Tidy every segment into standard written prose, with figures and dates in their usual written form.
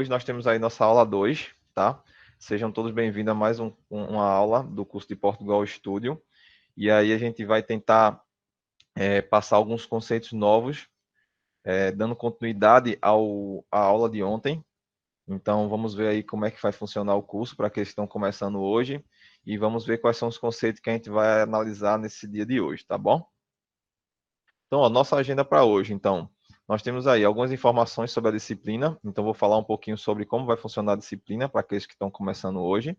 hoje nós temos aí nossa aula 2, tá? Sejam todos bem-vindos a mais uma aula do curso de Portugal Studio. E aí a gente vai tentar passar alguns conceitos novos, dando continuidade à aula de ontem. Então, vamos ver aí como é que vai funcionar o curso para aqueles que estão começando hoje. E vamos ver quais são os conceitos que a gente vai analisar nesse dia de hoje, tá bom? Então, ó, nossa agenda para hoje. Então, nós temos aí algumas informações sobre a disciplina. Então, vou falar um pouquinho sobre como vai funcionar a disciplina para aqueles que estão começando hoje.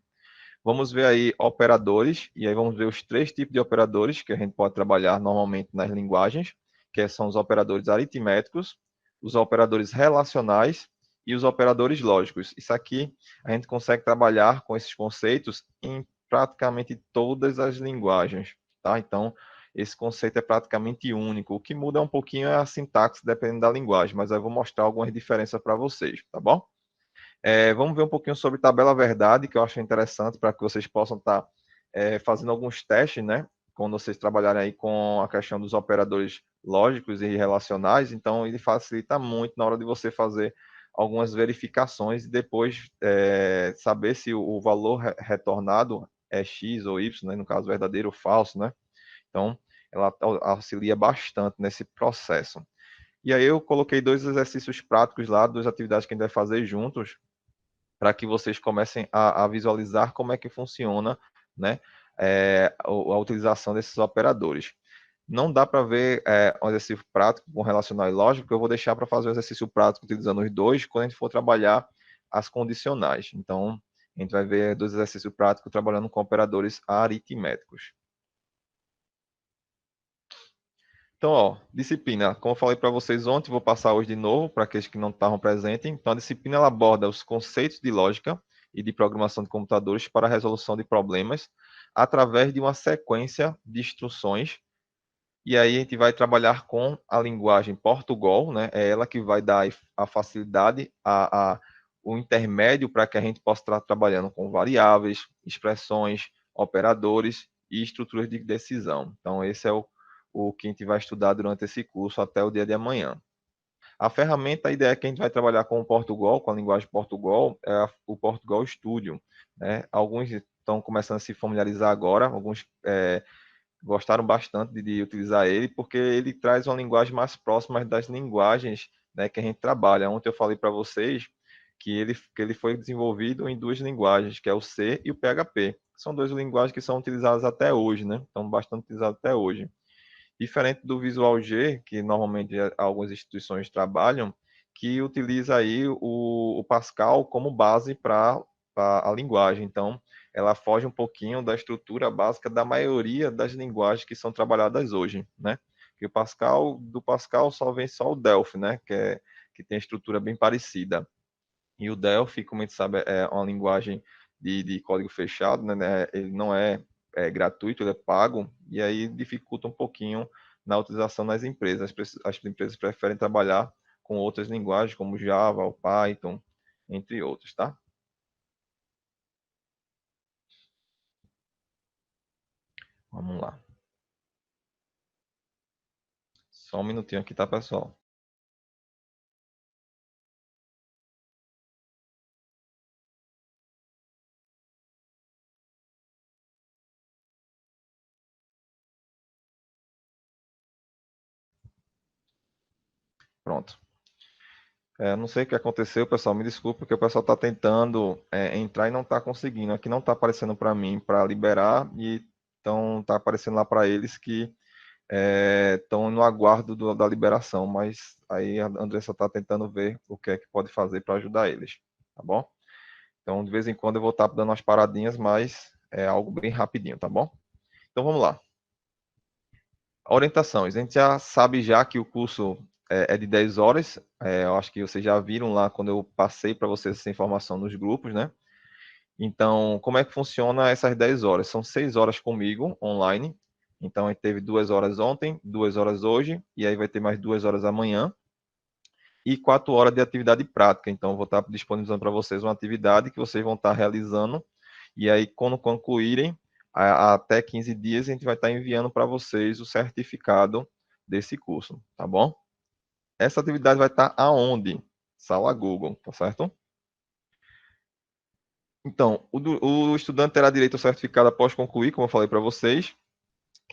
Vamos ver aí operadores, e aí vamos ver os três tipos de operadores que a gente pode trabalhar normalmente nas linguagens, que são os operadores aritméticos, os operadores relacionais e os operadores lógicos. Isso aqui a gente consegue trabalhar com esses conceitos em praticamente todas as linguagens, tá? Então, esse conceito é praticamente único. O que muda um pouquinho é a sintaxe, dependendo da linguagem, mas eu vou mostrar algumas diferenças para vocês, tá bom? Vamos ver um pouquinho sobre tabela verdade, que eu acho interessante para que vocês possam estar fazendo alguns testes, né? Quando vocês trabalharem aí com a questão dos operadores lógicos e relacionais, então ele facilita muito na hora de você fazer algumas verificações e depois saber se o valor retornado é X ou Y, né? No caso verdadeiro ou falso, né? Então, ela auxilia bastante nesse processo. E aí eu coloquei dois exercícios práticos lá, duas atividades que a gente vai fazer juntos, para que vocês comecem a visualizar como é que funciona, né, a utilização desses operadores. Não dá para ver um exercício prático com relacional e lógico, eu vou deixar para fazer o exercício prático utilizando os dois quando a gente for trabalhar as condicionais. Então, a gente vai ver dois exercícios práticos trabalhando com operadores aritméticos. Então, ó, disciplina, como eu falei para vocês ontem, vou passar hoje de novo para aqueles que não estavam presentes. Então, a disciplina ela aborda os conceitos de lógica e de programação de computadores para a resolução de problemas através de uma sequência de instruções. E aí a gente vai trabalhar com a linguagem Portugal, né? É ela que vai dar a facilidade, o intermédio para que a gente possa estar trabalhando com variáveis, expressões, operadores e estruturas de decisão. Então, esse é o que a gente vai estudar durante esse curso até o dia de amanhã. A ferramenta, a ideia é que a gente vai trabalhar com o Portugal, com a linguagem Portugal, o Portugal Studio, né? Alguns estão começando a se familiarizar agora, alguns gostaram bastante de utilizar ele, porque ele traz uma linguagem mais próxima das linguagens, né, que a gente trabalha. Ontem eu falei para vocês que ele foi desenvolvido em duas linguagens, que é o C e o PHP. São duas linguagens que são utilizadas até hoje, né? Estão bastante utilizadas até hoje. Diferente do Visual G, que normalmente algumas instituições trabalham, que utiliza aí o Pascal como base para a linguagem. Então, ela foge um pouquinho da estrutura básica da maioria das linguagens que são trabalhadas hoje, né? Que do Pascal só vem só o Delphi, né? Que tem a estrutura bem parecida. E o Delphi, como a gente sabe, é uma linguagem de código fechado, né? Ele não é gratuito, ele é pago, e aí dificulta um pouquinho na utilização nas empresas. As empresas preferem trabalhar com outras linguagens, como Java, o Python, entre outros, tá? Vamos lá. Só um minutinho aqui, tá, pessoal? Pronto. Não sei o que aconteceu, pessoal. Me desculpe, porque o pessoal está tentando entrar e não está conseguindo. Aqui não está aparecendo para mim para liberar e então está aparecendo lá para eles que estão no aguardo da liberação. Mas aí a Andressa está tentando ver o que é que pode fazer para ajudar eles, tá bom? Então, de vez em quando eu vou estar dando umas paradinhas, mas é algo bem rapidinho, tá bom? Então, vamos lá. Orientações. A gente já sabe já que o curso é de 10 horas. Eu acho que vocês já viram lá quando eu passei para vocês essa informação nos grupos, né? Então, como é que funciona essas 10 horas? São 6 horas comigo, online. Então, a gente teve 2 horas ontem, 2 horas hoje, e aí vai ter mais 2 horas amanhã, e 4 horas de atividade prática. Então, eu vou estar disponibilizando para vocês uma atividade que vocês vão estar realizando, e aí, quando concluírem, até 15 dias, a gente vai estar enviando para vocês o certificado desse curso, tá bom? Essa atividade vai estar aonde? Sala Google, tá certo? Então, o estudante terá direito ao certificado após concluir, como eu falei para vocês,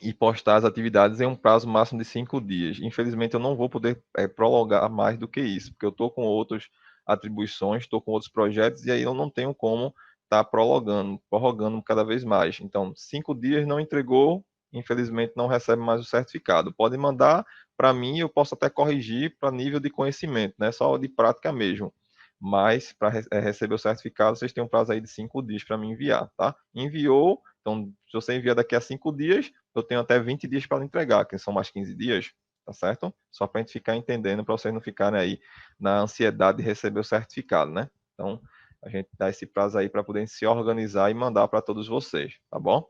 e postar as atividades em um prazo máximo de 5 dias. Infelizmente, eu não vou poder prolongar mais do que isso, porque eu estou com outras atribuições, estou com outros projetos, e aí eu não tenho como estar prorrogando cada vez mais. Então, 5 dias não entregou, infelizmente não recebe mais o certificado. Pode mandar para mim, eu posso até corrigir para nível de conhecimento, né? Só de prática mesmo. Mas para receber o certificado, vocês têm um prazo aí de 5 dias para me enviar, tá? Enviou, então, se você enviar daqui a 5 dias, eu tenho até 20 dias para entregar, que são mais 15 dias, tá certo? Só para a gente ficar entendendo, para vocês não ficarem aí na ansiedade de receber o certificado, né? Então, a gente dá esse prazo aí para poder se organizar e mandar para todos vocês, tá bom?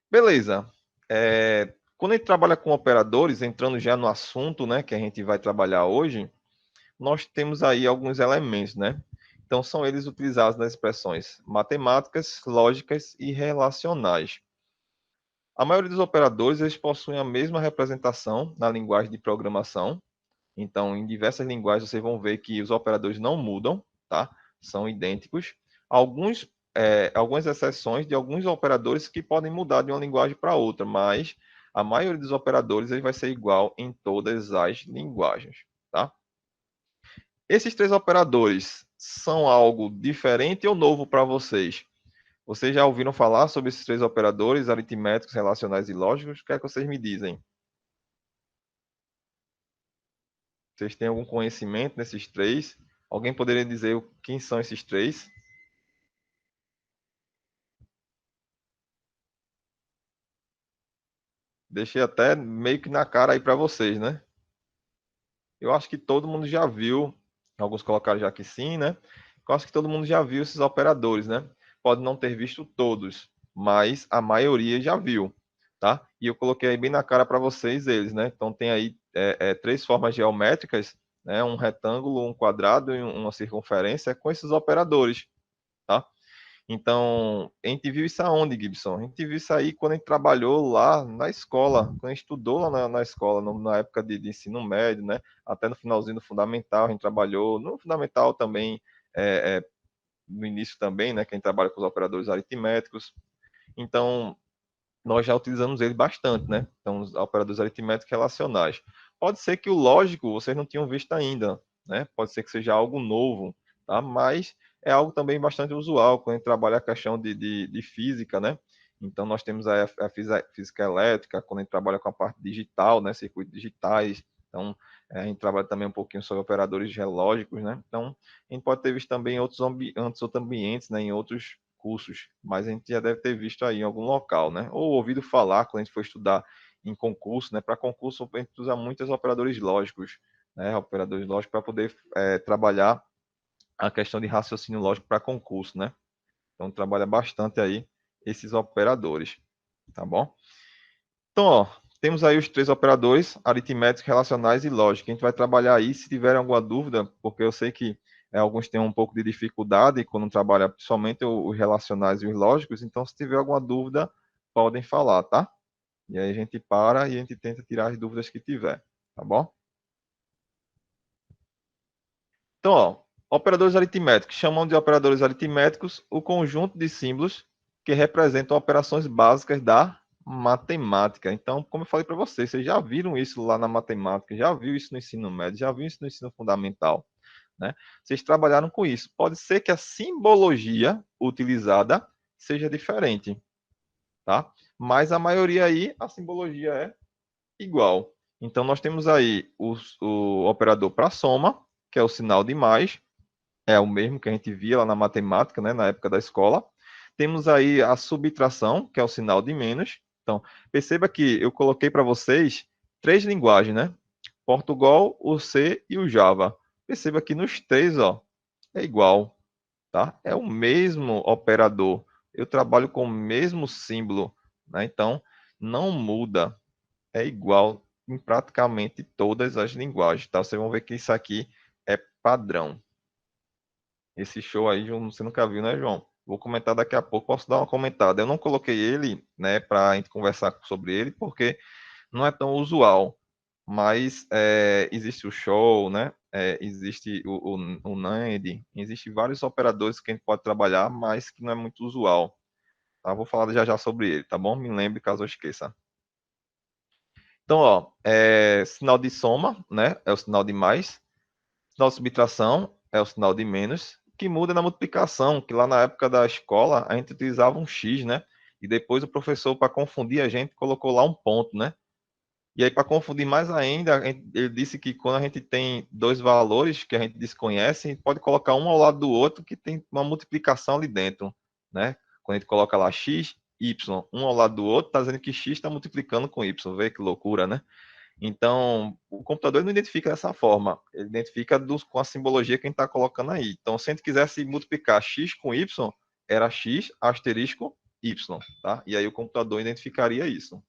Beleza. Quando a gente trabalha com operadores, entrando já no assunto, né, que a gente vai trabalhar hoje, nós temos aí alguns elementos, né? Então, são eles utilizados nas expressões matemáticas, lógicas e relacionais. A maioria dos operadores eles possuem a mesma representação na linguagem de programação. Então, em diversas linguagens, vocês vão ver que os operadores não mudam, tá? São idênticos. Algumas exceções de alguns operadores que podem mudar de uma linguagem para outra, mas a maioria dos operadores ele vai ser igual em todas as linguagens, tá? Esses três operadores são algo diferente ou novo para vocês? Vocês já ouviram falar sobre esses três operadores aritméticos, relacionais e lógicos? O que é que vocês me dizem? Vocês têm algum conhecimento nesses três? Alguém poderia dizer quem são esses três? Deixei até meio que na cara aí para vocês, né? Eu acho que todo mundo já viu, alguns colocaram já que sim, né? Eu acho que todo mundo já viu esses operadores, né? Pode não ter visto todos, mas a maioria já viu, tá? E eu coloquei aí bem na cara para vocês eles, né? Então tem aí três formas geométricas, né? Um retângulo, um quadrado e uma circunferência com esses operadores, tá? Então, a gente viu isso aonde, Gibson? A gente viu isso aí quando a gente trabalhou lá na escola, quando a gente estudou lá na escola, na época de ensino médio, né? Até no finalzinho do fundamental, a gente trabalhou, no fundamental também, no início também, né? Que a gente trabalha com os operadores aritméticos. Então, nós já utilizamos ele bastante, né? Então, os operadores aritméticos relacionais. Pode ser que o lógico vocês não tinham visto ainda, né? Pode ser que seja algo novo, tá? Mas é algo também bastante usual quando a gente trabalha a questão de física, né? Então, nós temos a física elétrica, quando a gente trabalha com a parte digital, né? Circuitos digitais. Então, a gente trabalha também um pouquinho sobre operadores relógicos, né? Então, a gente pode ter visto também outros ambientes, né? Em outros cursos, mas a gente já deve ter visto aí em algum local, né? Ou ouvido falar quando a gente for estudar em concurso, né? Para concurso a gente usa muitos operadores lógicos, né? Operadores lógicos para poder trabalhar a questão de raciocínio lógico para concurso, né? Então trabalha bastante aí esses operadores, tá bom? Então, ó, temos aí os três operadores, aritméticos, relacionais e lógica. A gente vai trabalhar aí, se tiver alguma dúvida, porque eu sei que alguns têm um pouco de dificuldade quando trabalha somente os relacionais e os lógicos, então se tiver alguma dúvida, podem falar, tá? E aí a gente para e a gente tenta tirar as dúvidas que tiver, tá bom? Então, ó, operadores aritméticos. Chamam de operadores aritméticos o conjunto de símbolos que representam operações básicas da matemática. Então, como eu falei para vocês, vocês já viram isso lá na matemática, já viu isso no ensino médio, já viu isso no ensino fundamental, né? Vocês trabalharam com isso. Pode ser que a simbologia utilizada seja diferente, tá? Mas a maioria aí, a simbologia é igual. Então, nós temos aí o operador para soma, que é o sinal de mais, é o mesmo que a gente via lá na matemática, né, na época da escola. Temos aí a subtração, que é o sinal de menos. Então, perceba que eu coloquei para vocês três linguagens, né? Portugal, o C e o Java. Perceba que nos três, ó, é igual, tá? É o mesmo operador. Eu trabalho com o mesmo símbolo, né? Então, não muda. É igual em praticamente todas as linguagens, tá? Vocês vão ver que isso aqui é padrão. Esse show aí, João, você nunca viu, né, João? Vou comentar daqui a pouco, posso dar uma comentada. Eu não coloquei ele, né, para a gente conversar sobre ele, porque não é tão usual, mas existe o show, né? existe o NAND, existem vários operadores que a gente pode trabalhar, mas que não é muito usual. Tá? Vou falar já já sobre ele, tá bom? Me lembre caso eu esqueça. Então, ó, sinal de soma, né? É o sinal de mais. Sinal de subtração é o sinal de menos. O que muda é na multiplicação, que lá na época da escola a gente utilizava um X, né? E depois o professor, para confundir a gente, colocou lá um ponto, né? E aí, para confundir mais ainda, ele disse que quando a gente tem dois valores que a gente desconhece, a gente pode colocar um ao lado do outro que tem uma multiplicação ali dentro, né? Quando a gente coloca lá x, y, um ao lado do outro, está dizendo que x está multiplicando com y. Vê que loucura, né? Então, o computador não identifica dessa forma, ele identifica com a simbologia que a gente está colocando aí. Então, se a gente quisesse multiplicar x com y, era x asterisco y, tá? E aí o computador identificaria isso.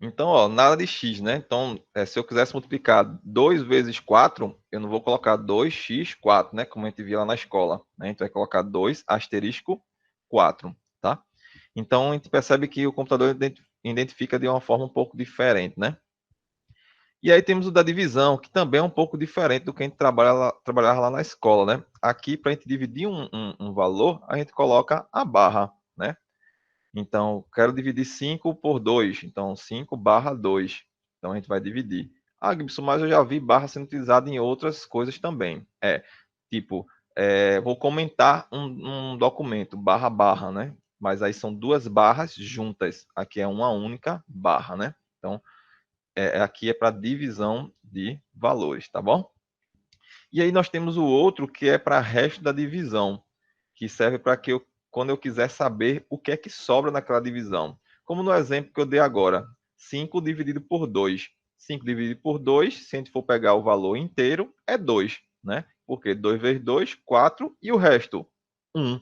Então, ó, nada de x, né? Então, se eu quisesse multiplicar 2 vezes 4, eu não vou colocar 2x4, né? Como a gente via lá na escola, né? A gente vai colocar 2 asterisco 4, tá? Então, a gente percebe que o computador identifica de uma forma um pouco diferente, né? E aí temos o da divisão, que também é um pouco diferente do que a gente trabalhava lá na escola, né? Aqui, para a gente dividir um valor, a gente coloca a barra, né? Então, quero dividir 5 por 2. Então, 5 barra 2. Então, a gente vai dividir. Ah, Gibson, mas eu já vi barra sendo utilizada em outras coisas também. Tipo, vou comentar um documento, barra, barra, né? Mas aí são duas barras juntas. Aqui é uma única barra, né? Então, aqui é para divisão de valores, tá bom? E aí nós temos o outro que é para resto da divisão, que serve para que quando eu quiser saber o que é que sobra naquela divisão. Como no exemplo que eu dei agora, 5 dividido por 2. 5 dividido por 2, se a gente for pegar o valor inteiro, é 2, né? Porque 2 vezes 2, 4, e o resto, 1.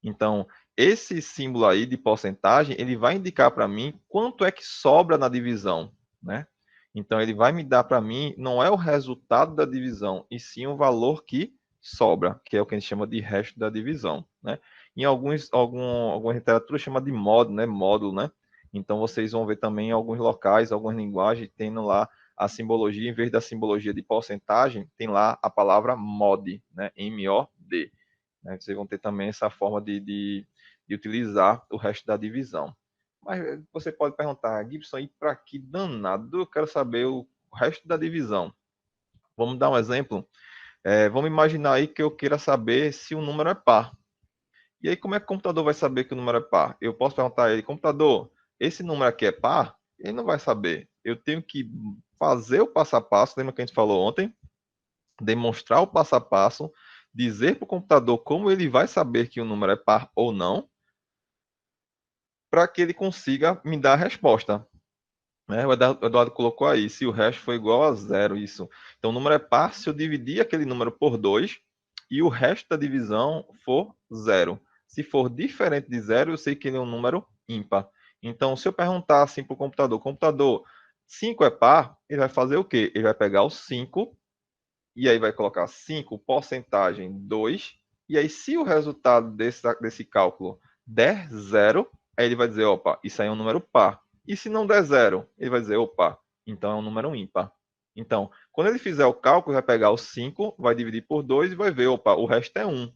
Então, esse símbolo aí de porcentagem, ele vai indicar para mim quanto é que sobra na divisão, né? Então, ele vai me dar para mim, não é o resultado da divisão, e sim o valor que sobra, que é o que a gente chama de resto da divisão, né? Em alguma literatura chama de módulo, né? Módulo, né? Então, vocês vão ver também em alguns locais, algumas linguagens, tendo lá a simbologia, em vez da simbologia de porcentagem, tem lá a palavra mod, né? M-O-D, né? Vocês vão ter também essa forma de utilizar o resto da divisão. Mas você pode perguntar, Gibson, e para que danado eu quero saber o resto da divisão? Vamos dar um exemplo? Vamos imaginar aí que eu queira saber se o número é par. E aí, como é que o computador vai saber que o número é par? Eu posso perguntar a ele, computador, esse número aqui é par? Ele não vai saber. Eu tenho que fazer o passo a passo, lembra que a gente falou ontem? Demonstrar o passo a passo, dizer para o computador como ele vai saber que o número é par ou não, para que ele consiga me dar a resposta. Né? O Eduardo colocou aí, se o resto for igual a zero, isso. Então, o número é par se eu dividir aquele número por 2 e o resto da divisão for zero. Se for diferente de zero, eu sei que ele é um número ímpar. Então, se eu perguntar assim para o computador, 5 é par, ele vai fazer o quê? Ele vai pegar o 5 e aí vai colocar 5 porcentagem 2 e aí se o resultado desse cálculo der zero, aí ele vai dizer, opa, isso aí é um número par. E se não der zero, ele vai dizer, opa, então é um número ímpar. Então, quando ele fizer o cálculo, vai pegar o 5, vai dividir por 2 e vai ver, opa, o resto é 1.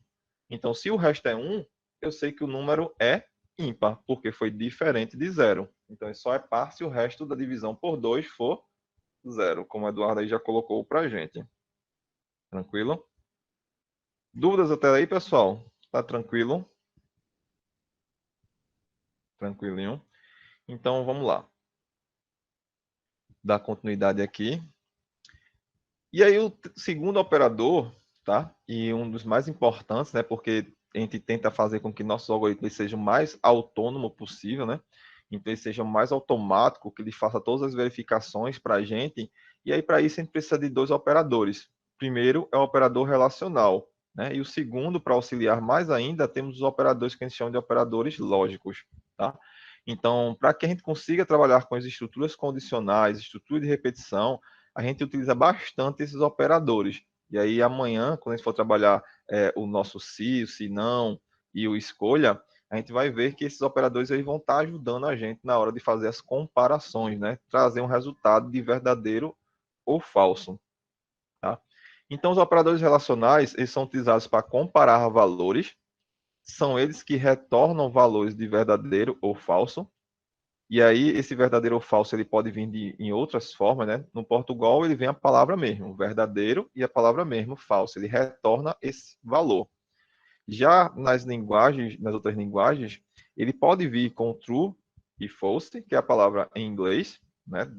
Então, se o resto é 1, eu sei que o número é ímpar, porque foi diferente de zero. Então, ele só é par se o resto da divisão por 2 for zero, como o Eduardo aí já colocou para a gente. Tranquilo? Dúvidas até aí, pessoal? Tá tranquilo? Tranquilinho. Então, vamos lá. Dar continuidade aqui. E aí, o segundo operador, tá? E um dos mais importantes, né? Porque a gente tenta fazer com que nossos algoritmos sejam o mais autônomo possível, né? Então, eles sejam mais automático, que ele faça todas as verificações para a gente. E aí, para isso, a gente precisa de dois operadores. Primeiro é o operador relacional, né? E o segundo, para auxiliar mais ainda, temos os operadores que a gente chama de operadores lógicos, tá? Então, para que a gente consiga trabalhar com as estruturas condicionais, estrutura de repetição, a gente utiliza bastante esses operadores. E aí, amanhã, quando a gente for trabalhar o nosso se, o se não e o escolha, a gente vai ver que esses operadores eles vão estar ajudando a gente na hora de fazer as comparações, né? Trazer um resultado de verdadeiro ou falso, tá? Então, os operadores relacionais, eles são utilizados para comparar valores, são eles que retornam valores de verdadeiro ou falso, e aí esse verdadeiro ou falso ele pode vir em outras formas, né? No Portugal ele vem a palavra mesmo, verdadeiro, e a palavra mesmo, falso, ele retorna esse valor. Já nas linguagens, nas outras linguagens, ele pode vir com true e false, que é a palavra em inglês, né?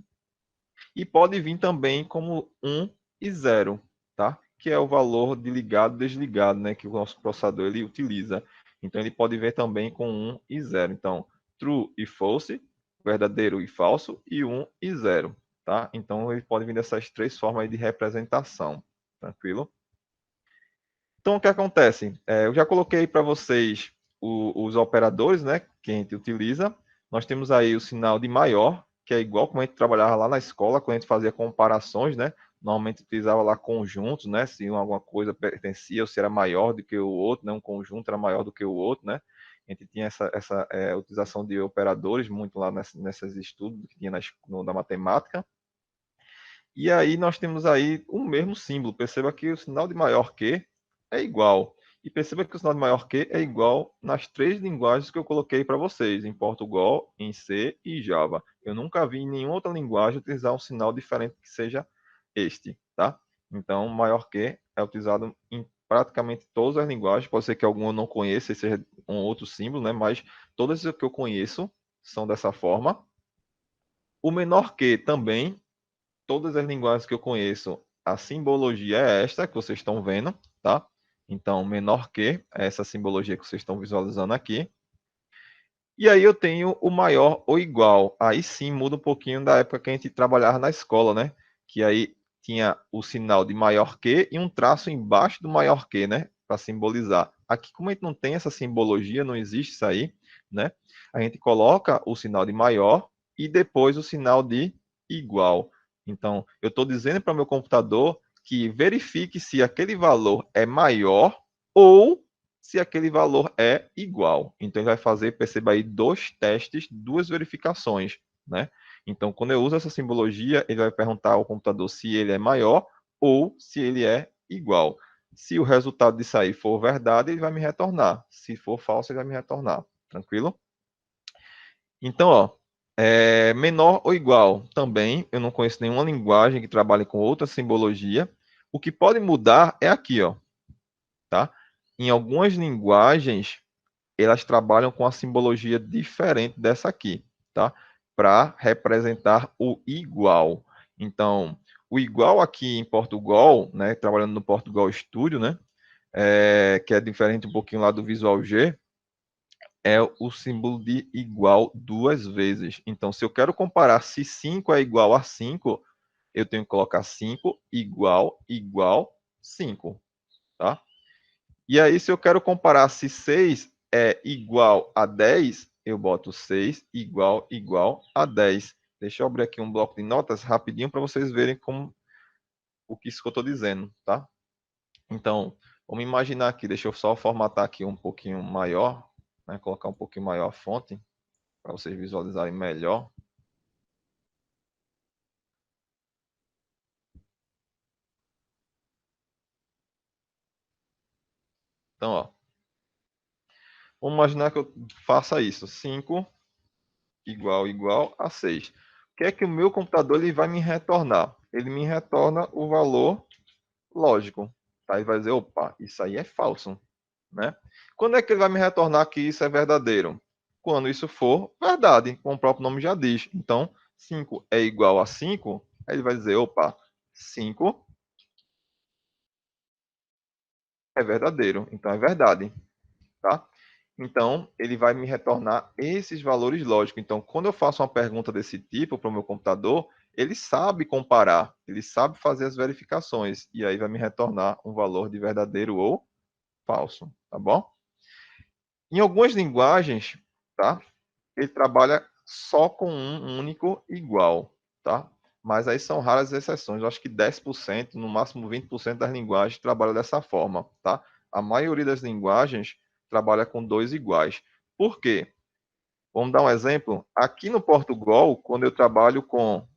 E pode vir também como 1 e 0, tá? Que é o valor de ligado e desligado, né? Que o nosso processador ele utiliza. Então ele pode vir também com 1 e 0. Então, true e false, verdadeiro e falso, e 1 e 0, tá? Então ele pode vir dessas três formas de representação, tranquilo? Então, o que acontece? Eu já coloquei para vocês os operadores, né, que a gente utiliza. Nós temos aí o sinal de maior, que é igual como a gente trabalhava lá na escola, quando a gente fazia comparações, né? Normalmente utilizava lá conjuntos, né? Se alguma coisa pertencia ou se era maior do que o outro, né? Um conjunto era maior do que o outro, né? A gente tinha essa utilização de operadores muito lá nesses estudos que tinha na matemática. E aí nós temos aí o mesmo símbolo. Perceba que o sinal de maior que é igual. E perceba que o sinal de maior que é igual nas três linguagens que eu coloquei para vocês, em Portugal, em C e Java. Eu nunca vi em nenhuma outra linguagem utilizar um sinal diferente que seja este, tá? Então, maior que é utilizado em praticamente todas as linguagens. Pode ser que alguma eu não conheça e seja um outro símbolo, né? Mas todas as que eu conheço são dessa forma. O menor que também todas as linguagens que eu conheço, a simbologia é esta que vocês estão vendo, tá? Então, menor que é essa simbologia que vocês estão visualizando aqui. E aí eu tenho o maior ou igual. Aí sim muda um pouquinho da época que a gente trabalhava na escola, né? Que aí tinha o sinal de maior que e um traço embaixo do maior que, né? Para simbolizar. Aqui, como a gente não tem essa simbologia, não existe isso aí, né? A gente coloca o sinal de maior e depois o sinal de igual. Então, eu estou dizendo para o meu computador que verifique se aquele valor é maior ou se aquele valor é igual. Então, ele vai fazer, perceba aí, dois testes, duas verificações, né? Então, quando eu uso essa simbologia, ele vai perguntar ao computador se ele é maior ou se ele é igual. Se o resultado disso aí for verdade, ele vai me retornar. Se for falso, ele vai me retornar. Tranquilo? Então, ó, menor ou igual. Também, eu não conheço nenhuma linguagem que trabalhe com outra simbologia. O que pode mudar é aqui, ó, tá? Em algumas linguagens, elas trabalham com a simbologia diferente dessa aqui, tá? Para representar o igual. Então, o igual aqui em Portugal, né? Trabalhando no Portugal Studio, né? Que é diferente um pouquinho lá do Visual G, é o símbolo de igual duas vezes. Então, se eu quero comparar se 5 é igual a 5, eu tenho que colocar 5 igual, igual, 5, tá? E aí, se eu quero comparar se 6 é igual a 10, eu boto 6 igual, igual a 10. Deixa eu abrir aqui um bloco de notas rapidinho para vocês verem como o que isso que eu estou dizendo, tá? Então, vamos imaginar aqui, deixa eu só formatar aqui um pouquinho maior, né? Colocar um pouquinho maior a fonte, para vocês visualizarem melhor. Então, ó, vamos imaginar que eu faça isso, 5 igual, igual a 6. O que é que o meu computador ele vai me retornar? Ele me retorna o valor lógico. Tá? Ele vai dizer, opa, isso aí é falso, né? Quando é que ele vai me retornar que isso é verdadeiro? Quando isso for verdade, como o próprio nome já diz. Então, 5 é igual a 5, aí ele vai dizer, opa, 5 é verdadeiro, então é verdade, tá? Então, ele vai me retornar esses valores lógicos. Então, quando eu faço uma pergunta desse tipo para o meu computador, ele sabe comparar, ele sabe fazer as verificações, e aí vai me retornar um valor de verdadeiro ou falso, tá bom? Em algumas linguagens, tá? Ele trabalha só com um único igual, tá? Mas aí são raras exceções. Eu acho que 10%, no máximo 20% das linguagens trabalham dessa forma, tá? A maioria das linguagens trabalha com dois iguais. Por quê? Vamos dar um exemplo? Aqui no Portugal, quando eu trabalho com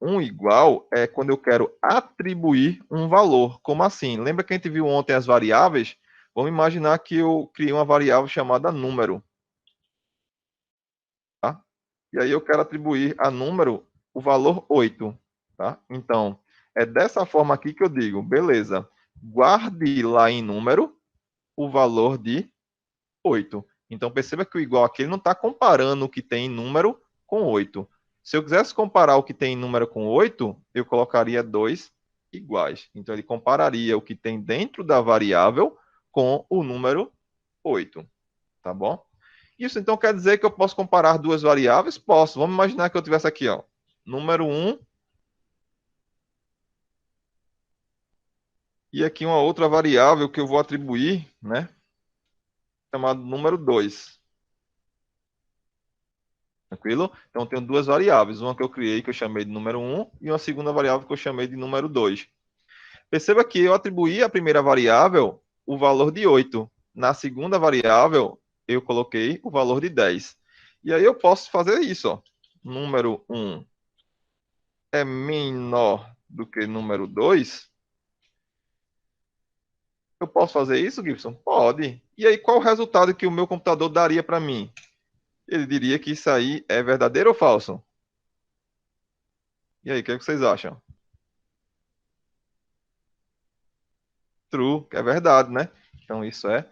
um igual, é quando eu quero atribuir um valor. Como assim? Lembra que a gente viu ontem as variáveis? Vamos imaginar que eu criei uma variável chamada número, tá? E aí eu quero atribuir a número o valor 8, tá? Então, é dessa forma aqui que eu digo, beleza, guarde lá em número o valor de 8. Então, perceba que o igual aqui ele não está comparando o que tem em número com 8. Se eu quisesse comparar o que tem em número com 8, eu colocaria dois iguais. Então, ele compararia o que tem dentro da variável com o número 8, tá bom? Isso então quer dizer que eu posso comparar duas variáveis? Posso. Vamos imaginar que eu tivesse aqui, ó, número 1 e aqui uma outra variável que eu vou atribuir, né, chamado número 2. Tranquilo? Então, eu tenho duas variáveis, uma que eu criei, que eu chamei de número 1, e uma segunda variável que eu chamei de número 2. Perceba que eu atribuí à primeira variável o valor de 8. Na segunda variável, eu coloquei o valor de 10. E aí eu posso fazer isso, ó. Número 1 é menor do que número 2. Eu posso fazer isso, Gibson? Pode. E aí, qual o resultado que o meu computador daria para mim? Ele diria que isso aí é verdadeiro ou falso? E aí, o que é que vocês acham? True, que é verdade, né? Então isso é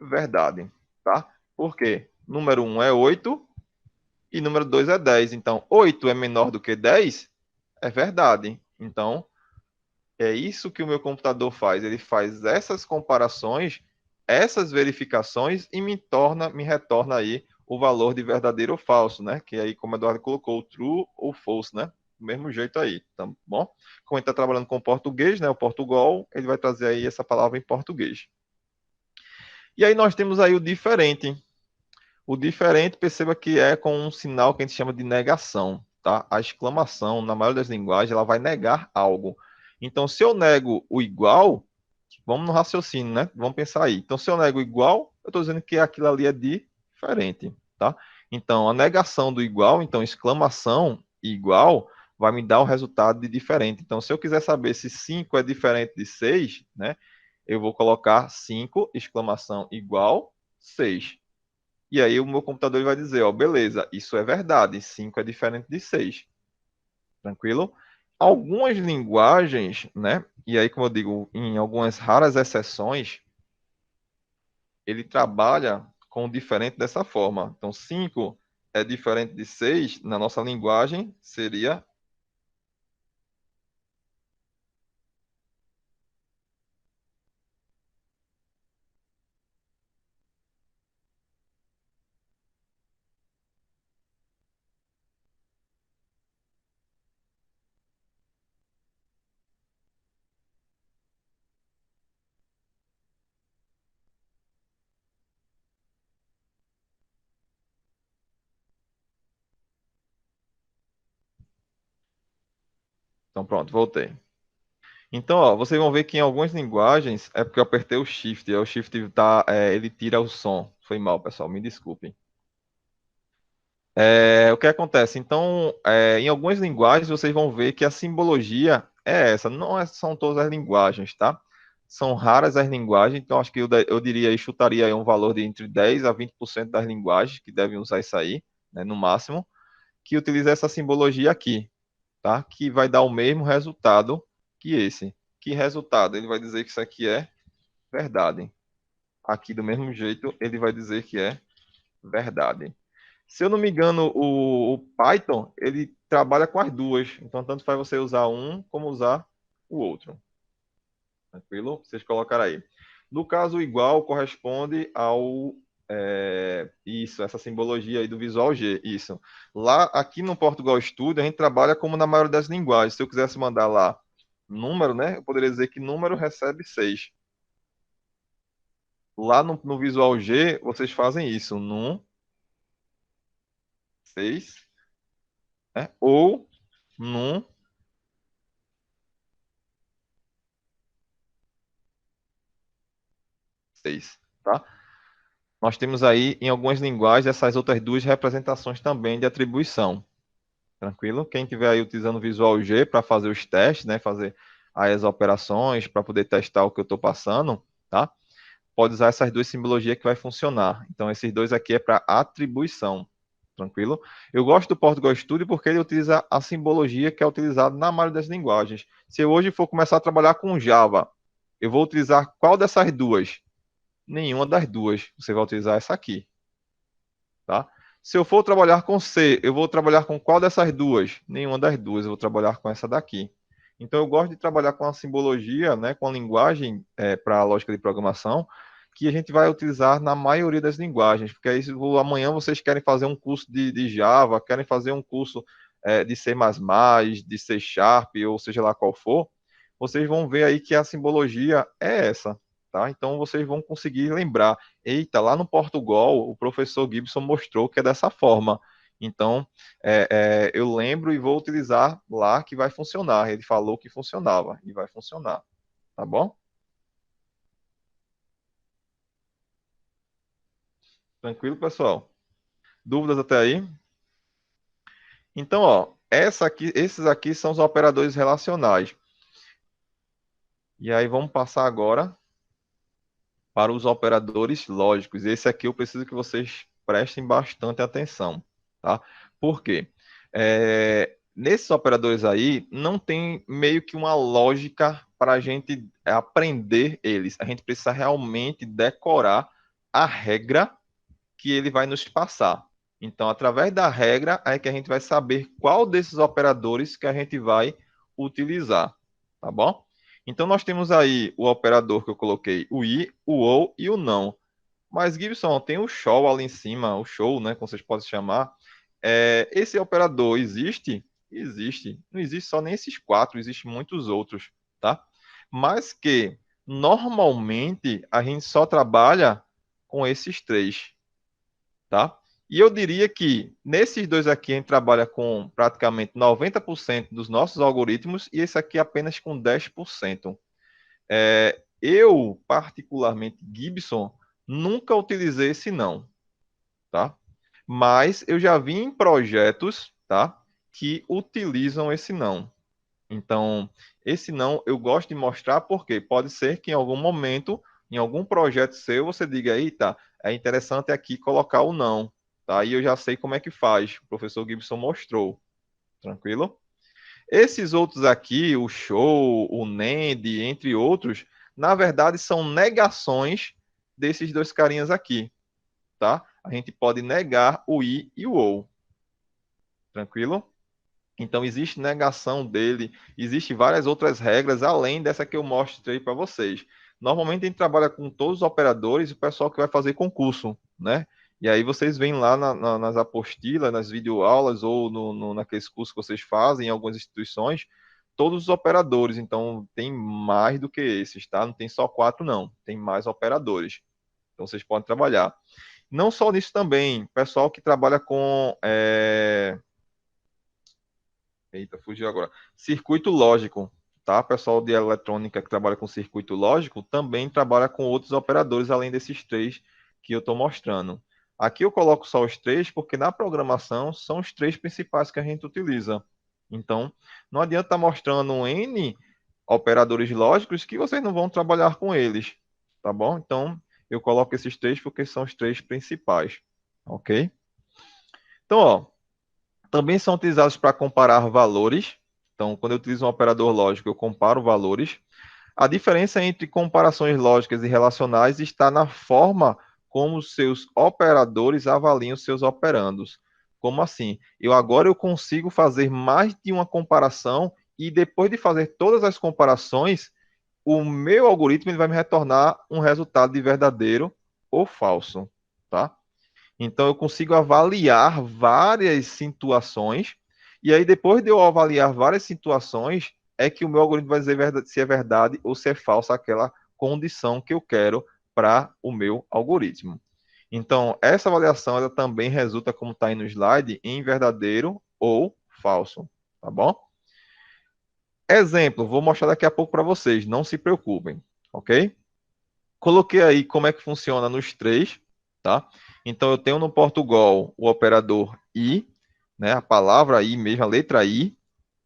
verdade, tá? Por quê? Número 1 é 8 e número 2 é 10. Então, 8 é menor do que 10? É verdade. Então, é isso que o meu computador faz. Ele faz essas comparações, essas verificações e me retorna aí o valor de verdadeiro ou falso, né? Que aí, como o Eduardo colocou, true ou false, né? Do mesmo jeito aí, tá bom? Como a gente está trabalhando com português, né? O Portugal, ele vai trazer aí essa palavra em português. E aí nós temos aí o diferente. O diferente, perceba que é com um sinal que a gente chama de negação, tá? A exclamação, na maioria das linguagens, ela vai negar algo. Então, se eu nego o igual, vamos no raciocínio, né? Vamos pensar aí. Então, se eu nego o igual, eu estou dizendo que aquilo ali é diferente, tá? Então, a negação do igual, então, exclamação igual, vai me dar o resultado de diferente. Então, se eu quiser saber se 5 é diferente de 6, né? Eu vou colocar 5 exclamação igual, 6. E aí o meu computador ele vai dizer, ó, beleza, isso é verdade, 5 é diferente de 6. Tranquilo? Algumas linguagens, né? E aí, como eu digo, em algumas raras exceções, ele trabalha com o diferente dessa forma. Então, 5 é diferente de 6 na nossa linguagem, seria. Então, pronto, voltei. Então, ó, vocês vão ver que em algumas linguagens é porque eu apertei o Shift, e o Shift tá, ele tira o som. Foi mal, pessoal, me desculpem. O que acontece? Então, em algumas linguagens vocês vão ver que a simbologia é essa. Não são todas as linguagens, tá? São raras as linguagens, então acho que eu diria e chutaria aí um valor de entre 10 a 20% das linguagens que devem usar isso aí, né, no máximo, que utiliza essa simbologia aqui, tá? Que vai dar o mesmo resultado que esse. Que resultado? Ele vai dizer que isso aqui é verdade. Aqui, do mesmo jeito, ele vai dizer que é verdade. Se eu não me engano, o Python, ele trabalha com as duas. Então, tanto faz você usar um como usar o outro. Tranquilo? Vocês colocaram aí. No caso, o igual corresponde ao. Isso, essa simbologia aí do Visual G. Isso. Lá, aqui no Portugal Studio, a gente trabalha como na maioria das linguagens. Se eu quisesse mandar lá número, né? Eu poderia dizer que número recebe 6. Lá no Visual G, vocês fazem isso. Num, 6, né? Ou num 6, tá? nós temos aí, em algumas linguagens, essas outras duas representações também de atribuição. Tranquilo? Quem tiver aí utilizando o Visual G para fazer os testes, né, fazer aí as operações, para poder testar o que eu estou passando, tá? Pode usar essas duas simbologias que vai funcionar. Então, esses dois aqui é para atribuição. Tranquilo? Eu gosto do Portugal Studio porque ele utiliza a simbologia que é utilizada na maioria das linguagens. Se eu hoje for começar a trabalhar com Java, eu vou utilizar qual dessas duas? Nenhuma das duas. Você vai utilizar essa aqui, tá? Se eu for trabalhar com C, eu vou trabalhar com qual dessas duas? Nenhuma das duas, eu vou trabalhar com essa daqui. Então, eu gosto de trabalhar com a simbologia, né, com a linguagem para a lógica de programação, que a gente vai utilizar na maioria das linguagens, porque aí amanhã vocês querem fazer um curso de Java, querem fazer um curso de C++, de C Sharp, ou seja lá qual for, vocês vão ver aí que a simbologia é essa, tá? Então, vocês vão conseguir lembrar. Eita, lá no Portugal, o professor Gibson mostrou que é dessa forma. Então, eu lembro e vou utilizar lá que vai funcionar. Ele falou que funcionava e vai funcionar. Tá bom? Tranquilo, pessoal? Dúvidas até aí? Então, ó, esses aqui são os operadores relacionais. E aí vamos passar agora para os operadores lógicos. Esse aqui eu preciso que vocês prestem bastante atenção, tá? Por quê? Nesses operadores aí, não tem meio que uma lógica para a gente aprender eles. A gente precisa realmente decorar a regra que ele vai nos passar. Então, através da regra, é que a gente vai saber qual desses operadores que a gente vai utilizar, tá bom? Então, nós temos aí o operador que eu coloquei, o i, o ou e o não. Mas, Gibson, tem o show ali em cima, o show, né, como vocês podem chamar. Esse operador existe? Existe. Não existe só nem esses quatro, existem muitos outros, tá? Mas que, normalmente, a gente só trabalha com esses três, tá? E eu diria que nesses dois aqui a gente trabalha com praticamente 90% dos nossos algoritmos e esse aqui apenas com 10%. Eu, particularmente, Gibson, nunca utilizei esse não, tá? Mas eu já vi em projetos, tá? Que utilizam esse não. Então, esse não eu gosto de mostrar porque pode ser que em algum momento, em algum projeto seu, você diga, eita, é interessante aqui colocar o não, tá? E eu já sei como é que faz. O professor Gibson mostrou. Tranquilo? Esses outros aqui, o show, o NAND, entre outros, na verdade são negações desses dois carinhas aqui, tá? A gente pode negar o i e o ou. Tranquilo? Então, existe negação dele, existe várias outras regras além dessa que eu mostrei para vocês. Normalmente, a gente trabalha com todos os operadores e o pessoal que vai fazer concurso, né? E aí vocês veem lá nas apostilas, nas videoaulas ou naqueles cursos que vocês fazem em algumas instituições, todos os operadores. Então, tem mais do que esses, tá? Não tem só quatro, não. Tem mais operadores. Então, vocês podem trabalhar. Não só nisso também, pessoal que trabalha com eita, fugiu agora. Circuito lógico, tá? Pessoal de eletrônica que trabalha com circuito lógico também trabalha com outros operadores além desses três que eu estou mostrando. Aqui eu coloco só os três porque na programação são os três principais que a gente utiliza. Então, não adianta estar mostrando um N operadores lógicos que vocês não vão trabalhar com eles, tá bom? Então, eu coloco esses três porque são os três principais, ok? Então, ó, também são utilizados para comparar valores. Então, quando eu utilizo um operador lógico, eu comparo valores. A diferença entre comparações lógicas e relacionais está na forma como os seus operadores avaliam seus operandos. Como assim? Eu consigo fazer mais de uma comparação e depois de fazer todas as comparações, o meu algoritmo ele vai me retornar um resultado de verdadeiro ou falso, tá? Então, eu consigo avaliar várias situações, e aí, depois de eu avaliar várias situações, é que o meu algoritmo vai dizer se é verdade ou se é falsa aquela condição que eu quero para o meu algoritmo. Então, essa avaliação ela também resulta, como está aí no slide, em verdadeiro ou falso. Tá bom? Exemplo, vou mostrar daqui a pouco para vocês, não se preocupem, ok? Coloquei aí como é que funciona nos três. tá? Então, eu tenho no Portugal o operador I, né? A palavra I mesmo, a letra I,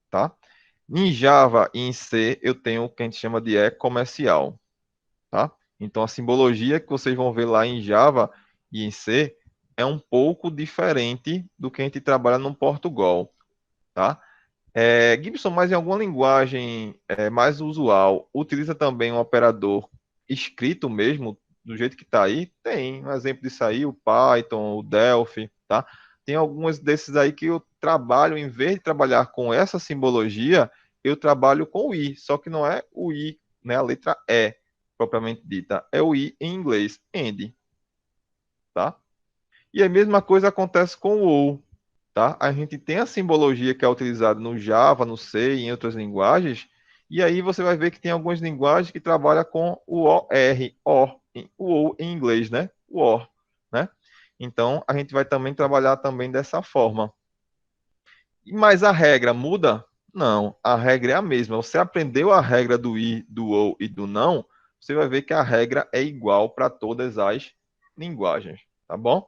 tá? Em Java e em C, eu tenho o que a gente chama de E comercial, tá? Então, a simbologia que vocês vão ver lá em Java e em C é um pouco diferente do que a gente trabalha no Portugal, tá? Gibson, mas em alguma linguagem mais usual, utiliza também um operador escrito mesmo, do jeito que está aí? Tem um exemplo disso aí, o Python, o Delphi, tá? Tem alguns desses aí que eu trabalho, em vez de trabalhar com essa simbologia, eu trabalho com o I, só que não é o I, né, a letra E, propriamente dita, é o I em inglês, end, tá? E a mesma coisa acontece com o OU, tá? A gente tem a simbologia que é utilizada no Java, no C e em outras linguagens, e aí você vai ver que tem algumas linguagens que trabalham com o OR, o OU em inglês, né? O OR, né? Então, a gente vai também trabalhar também dessa forma. Mas a regra muda? Não, a regra é a mesma. Você aprendeu a regra do I, do OU e do não, você vai ver que a regra é igual para todas as linguagens, tá bom?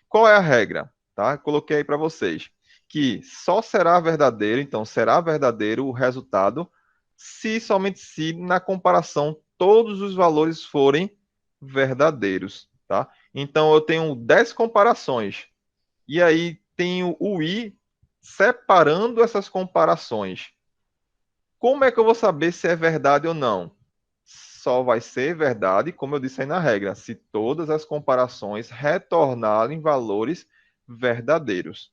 Qual é a regra? Tá? Coloquei aí para vocês que só será verdadeiro, então será verdadeiro o resultado se somente se na comparação todos os valores forem verdadeiros, tá? Então eu tenho 10 comparações e aí tenho o i separando essas comparações. Como é que eu vou saber se é verdade ou não? Só vai ser verdade, como eu disse aí na regra, se todas as comparações retornarem valores verdadeiros.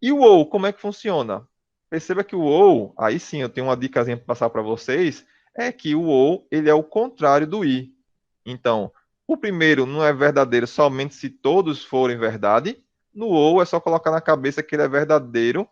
E o ou, como é que funciona? Perceba que o ou, aí sim eu tenho uma dicasinha para passar para vocês, é que o ou, ele é o contrário do i. Então, o primeiro não é verdadeiro somente se todos forem verdade. No ou é só colocar na cabeça que ele é verdadeiro,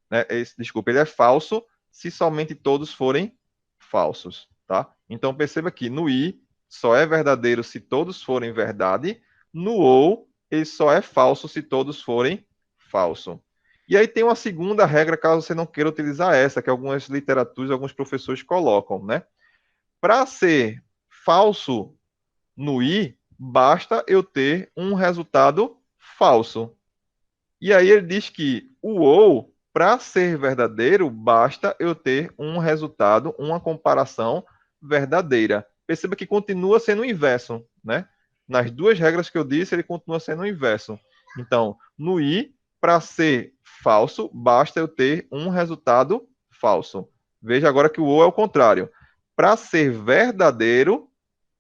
né? Desculpa, ele é falso se somente todos forem falsos, tá? Então perceba que no i só é verdadeiro se todos forem verdade. No ou ele só é falso se todos forem falso. E aí tem uma segunda regra, caso você não queira utilizar essa, que algumas literaturas, alguns professores colocam, né? Para ser falso no i, basta eu ter um resultado falso. E aí ele diz que o ou, para ser verdadeiro, basta eu ter um resultado, uma comparação verdadeira. Perceba que continua sendo o inverso, né? Nas duas regras que eu disse, ele continua sendo o inverso. Então, no i, para ser falso, basta eu ter um resultado falso. Veja agora que o ou é o contrário. Para ser verdadeiro,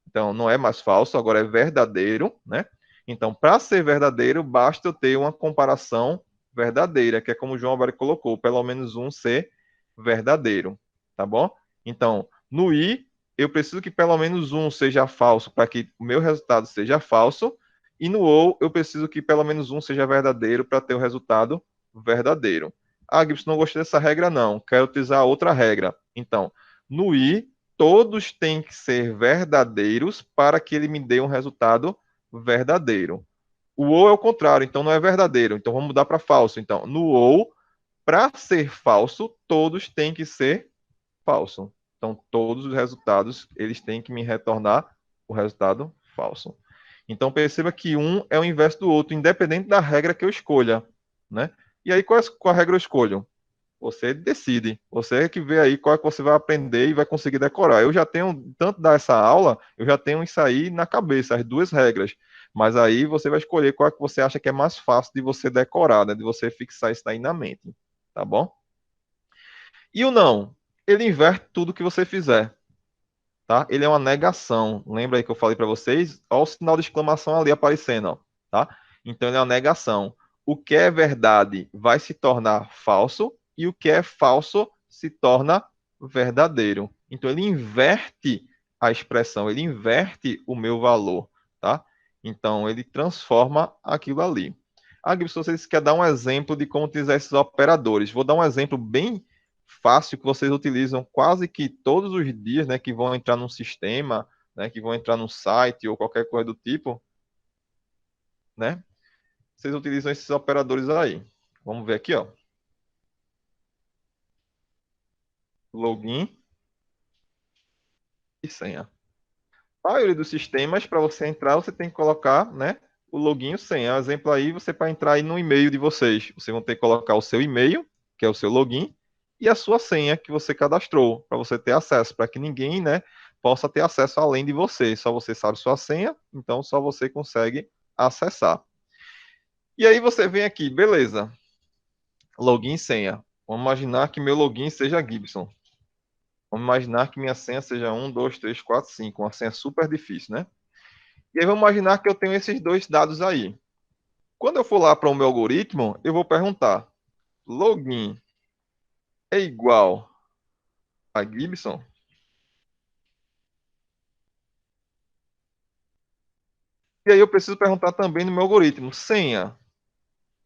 então, não é mais falso, agora é verdadeiro, né? Então, para ser verdadeiro, basta eu ter uma comparação verdadeira, que é como o João Alberto colocou, pelo menos um ser verdadeiro, tá bom? Então, no i, eu preciso que pelo menos um seja falso para que o meu resultado seja falso, e no ou, eu preciso que pelo menos um seja verdadeiro para ter o resultado verdadeiro. Ah, Gibson, não gostei dessa regra, não. Quero utilizar outra regra. Então, no i, todos têm que ser verdadeiros para que ele me dê um resultado verdadeiro. O ou é o contrário, então não é verdadeiro. Então vamos mudar para falso. Então, no ou, para ser falso, todos têm que ser falso. Então, todos os resultados, eles têm que me retornar o resultado falso. Então, perceba que um é o inverso do outro, independente da regra que eu escolha, né? E aí, qual a regra eu escolho? Você decide. Você é que vê aí qual é que você vai aprender e vai conseguir decorar. Eu já tenho, tanto dar essa aula, eu já tenho isso aí na cabeça, as duas regras. Mas aí você vai escolher qual é que você acha que é mais fácil de você decorar, né? De você fixar isso aí na mente. Tá bom? E o não? Ele inverte tudo que você fizer, tá? Ele é uma negação. Lembra aí que eu falei para vocês? Olha o sinal de exclamação ali aparecendo, ó, tá? Então ele é uma negação. O que é verdade vai se tornar falso e o que é falso se torna verdadeiro. Então ele inverte a expressão, ele inverte o meu valor, tá? Então ele transforma aquilo ali. Ah, Gibson, você quer dar um exemplo de como utilizar esses operadores? Vou dar um exemplo bem fácil que vocês utilizam quase que todos os dias, né, que vão entrar num sistema, né, que vão entrar num site ou qualquer coisa do tipo, né? Vocês utilizam esses operadores aí. Vamos ver aqui, ó. Login e senha. A maioria dos sistemas, para você entrar, você tem que colocar, né, o login e o senha. Um exemplo aí, você para entrar aí no e-mail de vocês, você vai ter que colocar o seu e-mail, que é o seu login, e a sua senha que você cadastrou, para você ter acesso, para que ninguém, né, possa ter acesso além de você. Só você sabe sua senha, então só você consegue acessar. E aí você vem aqui, beleza, login e senha. Vamos imaginar que meu login seja Gibson. Vamos imaginar que minha senha seja 1, 2, 3, 4, 5. Uma senha super difícil, né? E aí vamos imaginar que eu tenho esses dois dados aí. Quando eu for lá para o meu algoritmo, eu vou perguntar: login é igual a Gibson? E aí eu preciso perguntar também no meu algoritmo: senha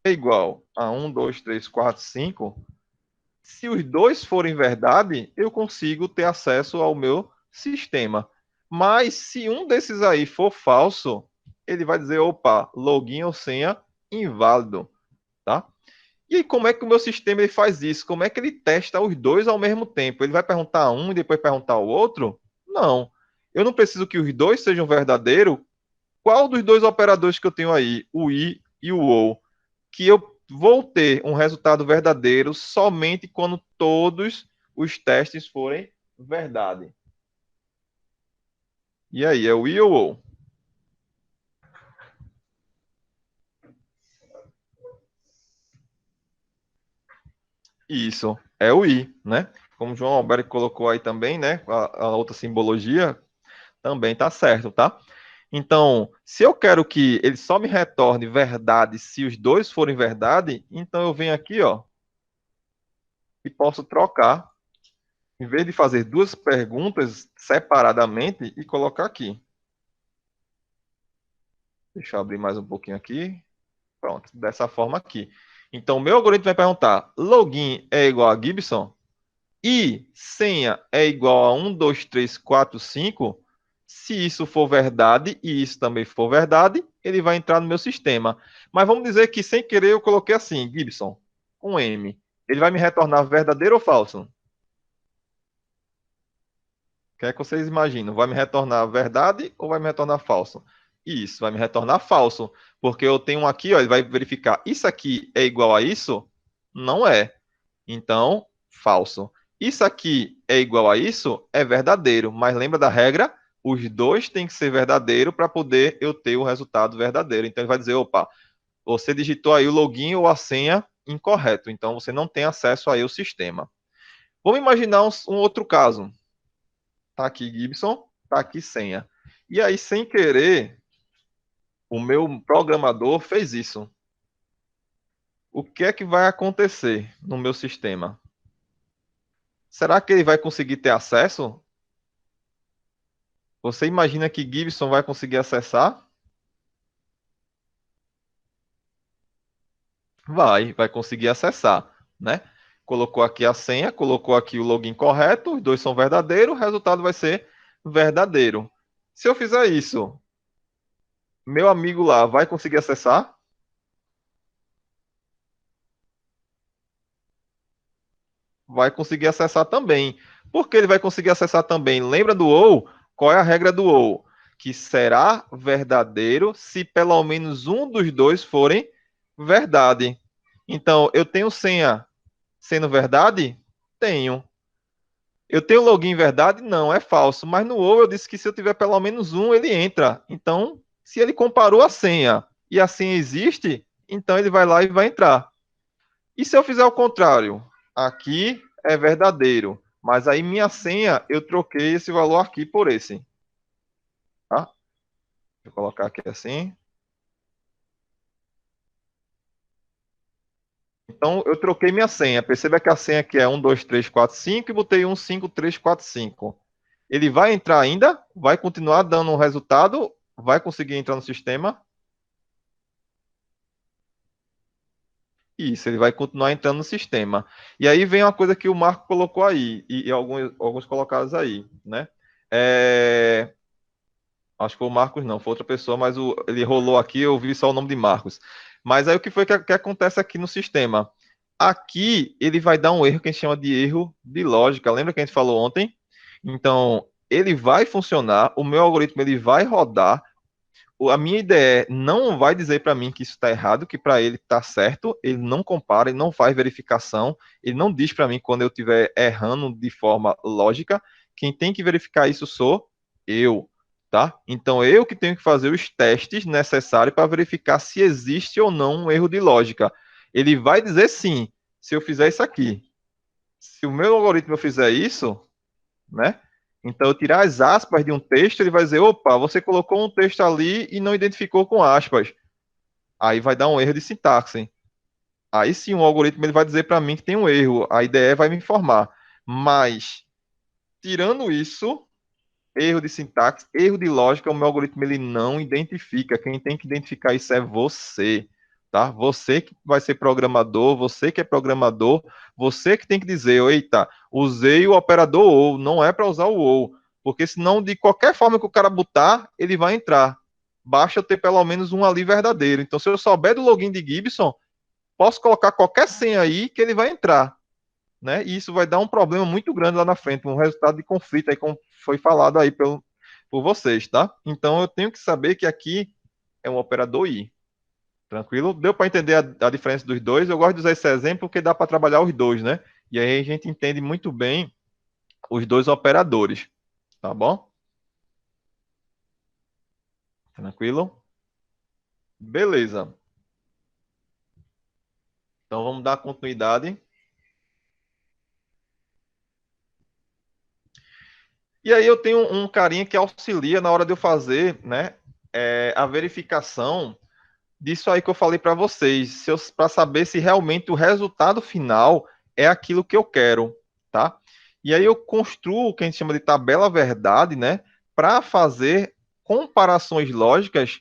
é igual a 1, 2, 3, 4, 5? Se os dois forem verdade, eu consigo ter acesso ao meu sistema. Mas se um desses aí for falso, ele vai dizer: opa, login ou senha inválido, tá? E aí, como é que o meu sistema ele faz isso? Como é que ele testa os dois ao mesmo tempo? Ele vai perguntar um e depois perguntar o outro? Não. Eu não preciso que os dois sejam verdadeiros. Qual dos dois operadores que eu tenho aí, o i e o ou, que eu vou ter um resultado verdadeiro somente quando todos os testes forem verdade? E aí, é o i ou o? Ou? Isso, é o i, né? Como o João Alberto colocou aí também, né? A outra simbologia também tá certo, tá? Então, se eu quero que ele só me retorne verdade se os dois forem verdade, então eu venho aqui, ó, e posso trocar, em vez de fazer duas perguntas separadamente, e colocar aqui. Deixa eu abrir mais um pouquinho aqui. Pronto, dessa forma aqui. Então, o meu algoritmo vai perguntar: login é igual a Gibson? E senha é igual a 1, 2, 3, 4, 5? Se isso for verdade e isso também for verdade, ele vai entrar no meu sistema. Mas vamos dizer que sem querer eu coloquei assim, Gibson, um M. Ele vai me retornar verdadeiro ou falso? O que é que vocês imaginam? Vai me retornar verdade ou vai me retornar falso? Isso, vai me retornar falso, porque eu tenho um aqui, ó, ele vai verificar, isso aqui é igual a isso? Não é. Então, falso. Isso aqui é igual a isso? É verdadeiro. Mas lembra da regra? Os dois têm que ser verdadeiro para poder eu ter o resultado verdadeiro. Então ele vai dizer, opa, você digitou aí o login ou a senha incorreto. Então você não tem acesso aí ao sistema. Vamos imaginar um outro caso. Tá aqui Gibson, tá aqui senha. E aí, sem querer, o meu programador fez isso. O que é que vai acontecer no meu sistema? Será que ele vai conseguir ter acesso? Você imagina que Gibson vai conseguir acessar? Vai conseguir acessar, né? Colocou aqui a senha, colocou aqui o login correto, os dois são verdadeiros, o resultado vai ser verdadeiro. Se eu fizer isso, meu amigo lá vai conseguir acessar? Vai conseguir acessar também. Por que ele vai conseguir acessar também? Lembra do ou? Qual é a regra do ou? Que será verdadeiro se pelo menos um dos dois forem verdade. Então, eu tenho senha sendo verdade? Tenho. Eu tenho login verdade? Não, é falso. Mas no ou eu disse que se eu tiver pelo menos um, ele entra. Então, se ele comparou a senha e a senha existe, então ele vai lá e vai entrar. E se eu fizer o contrário? Aqui é verdadeiro, mas aí minha senha eu troquei esse valor aqui por esse, tá? Deixa eu colocar aqui assim. Então eu troquei minha senha. Perceba que a senha aqui é 1, 2, 3, 4, 5 e botei 1, 5, 3, 4, 5. Ele vai entrar ainda? Vai continuar dando um resultado? Vai conseguir entrar no sistema? Isso, ele vai continuar entrando no sistema. E aí vem uma coisa que o Marco colocou aí, e alguns colocados aí, né? É, acho que foi o Marcos, não, foi outra pessoa, mas ele rolou aqui, eu vi só o nome de Marcos. Mas aí o que foi que acontece aqui no sistema? Aqui ele vai dar um erro que a gente chama de erro de lógica. Lembra que a gente falou ontem? Então, ele vai funcionar, o meu algoritmo ele vai rodar, a minha IDE não vai dizer para mim que isso está errado, que para ele está certo, ele não compara, ele não faz verificação, ele não diz para mim quando eu estiver errando de forma lógica, quem tem que verificar isso sou eu, tá? Então eu que tenho que fazer os testes necessários para verificar se existe ou não um erro de lógica. Ele vai dizer sim, se eu fizer isso aqui. Se o meu algoritmo fizer isso, né? Então, eu tirar as aspas de um texto, ele vai dizer, opa, você colocou um texto ali e não identificou com aspas. Aí vai dar um erro de sintaxe. Aí sim, o algoritmo ele vai dizer para mim que tem um erro. A IDE vai me informar. Mas, tirando isso, erro de sintaxe, erro de lógica, o meu algoritmo ele não identifica. Quem tem que identificar isso é você, tá? Você que vai ser programador, você que é programador, você que tem que dizer, eita, usei o operador ou, não é para usar o ou, porque senão de qualquer forma que o cara botar, ele vai entrar. Basta eu ter pelo menos um ali verdadeiro. Então, se eu souber do login de Gibson, posso colocar qualquer senha aí que ele vai entrar, né? E isso vai dar um problema muito grande lá na frente, um resultado de conflito aí, como foi falado aí por vocês, tá? Então eu tenho que saber que aqui é um operador I. Tranquilo? Deu para entender a diferença dos dois? Eu gosto de usar esse exemplo porque dá para trabalhar os dois, né? E aí a gente entende muito bem os dois operadores, tá bom? Tranquilo? Beleza. Então vamos dar continuidade. E aí eu tenho um carinha que auxilia na hora de eu fazer, né, a verificação disso aí que eu falei para vocês, para saber se realmente o resultado final é aquilo que eu quero, tá? E aí eu construo o que a gente chama de tabela verdade, né, para fazer comparações lógicas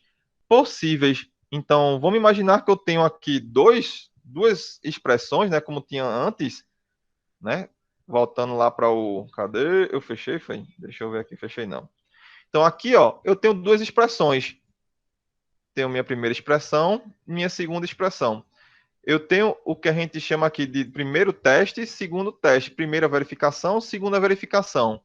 possíveis. Então, vamos imaginar que eu tenho aqui duas expressões, né, como tinha antes, né? Voltando lá para o. Cadê? Eu fechei, foi? Deixa eu ver aqui, fechei não. Então, aqui, ó, eu tenho duas expressões. Tenho minha primeira expressão, minha segunda expressão. Eu tenho o que a gente chama aqui de primeiro teste, segundo teste, primeira verificação, segunda verificação.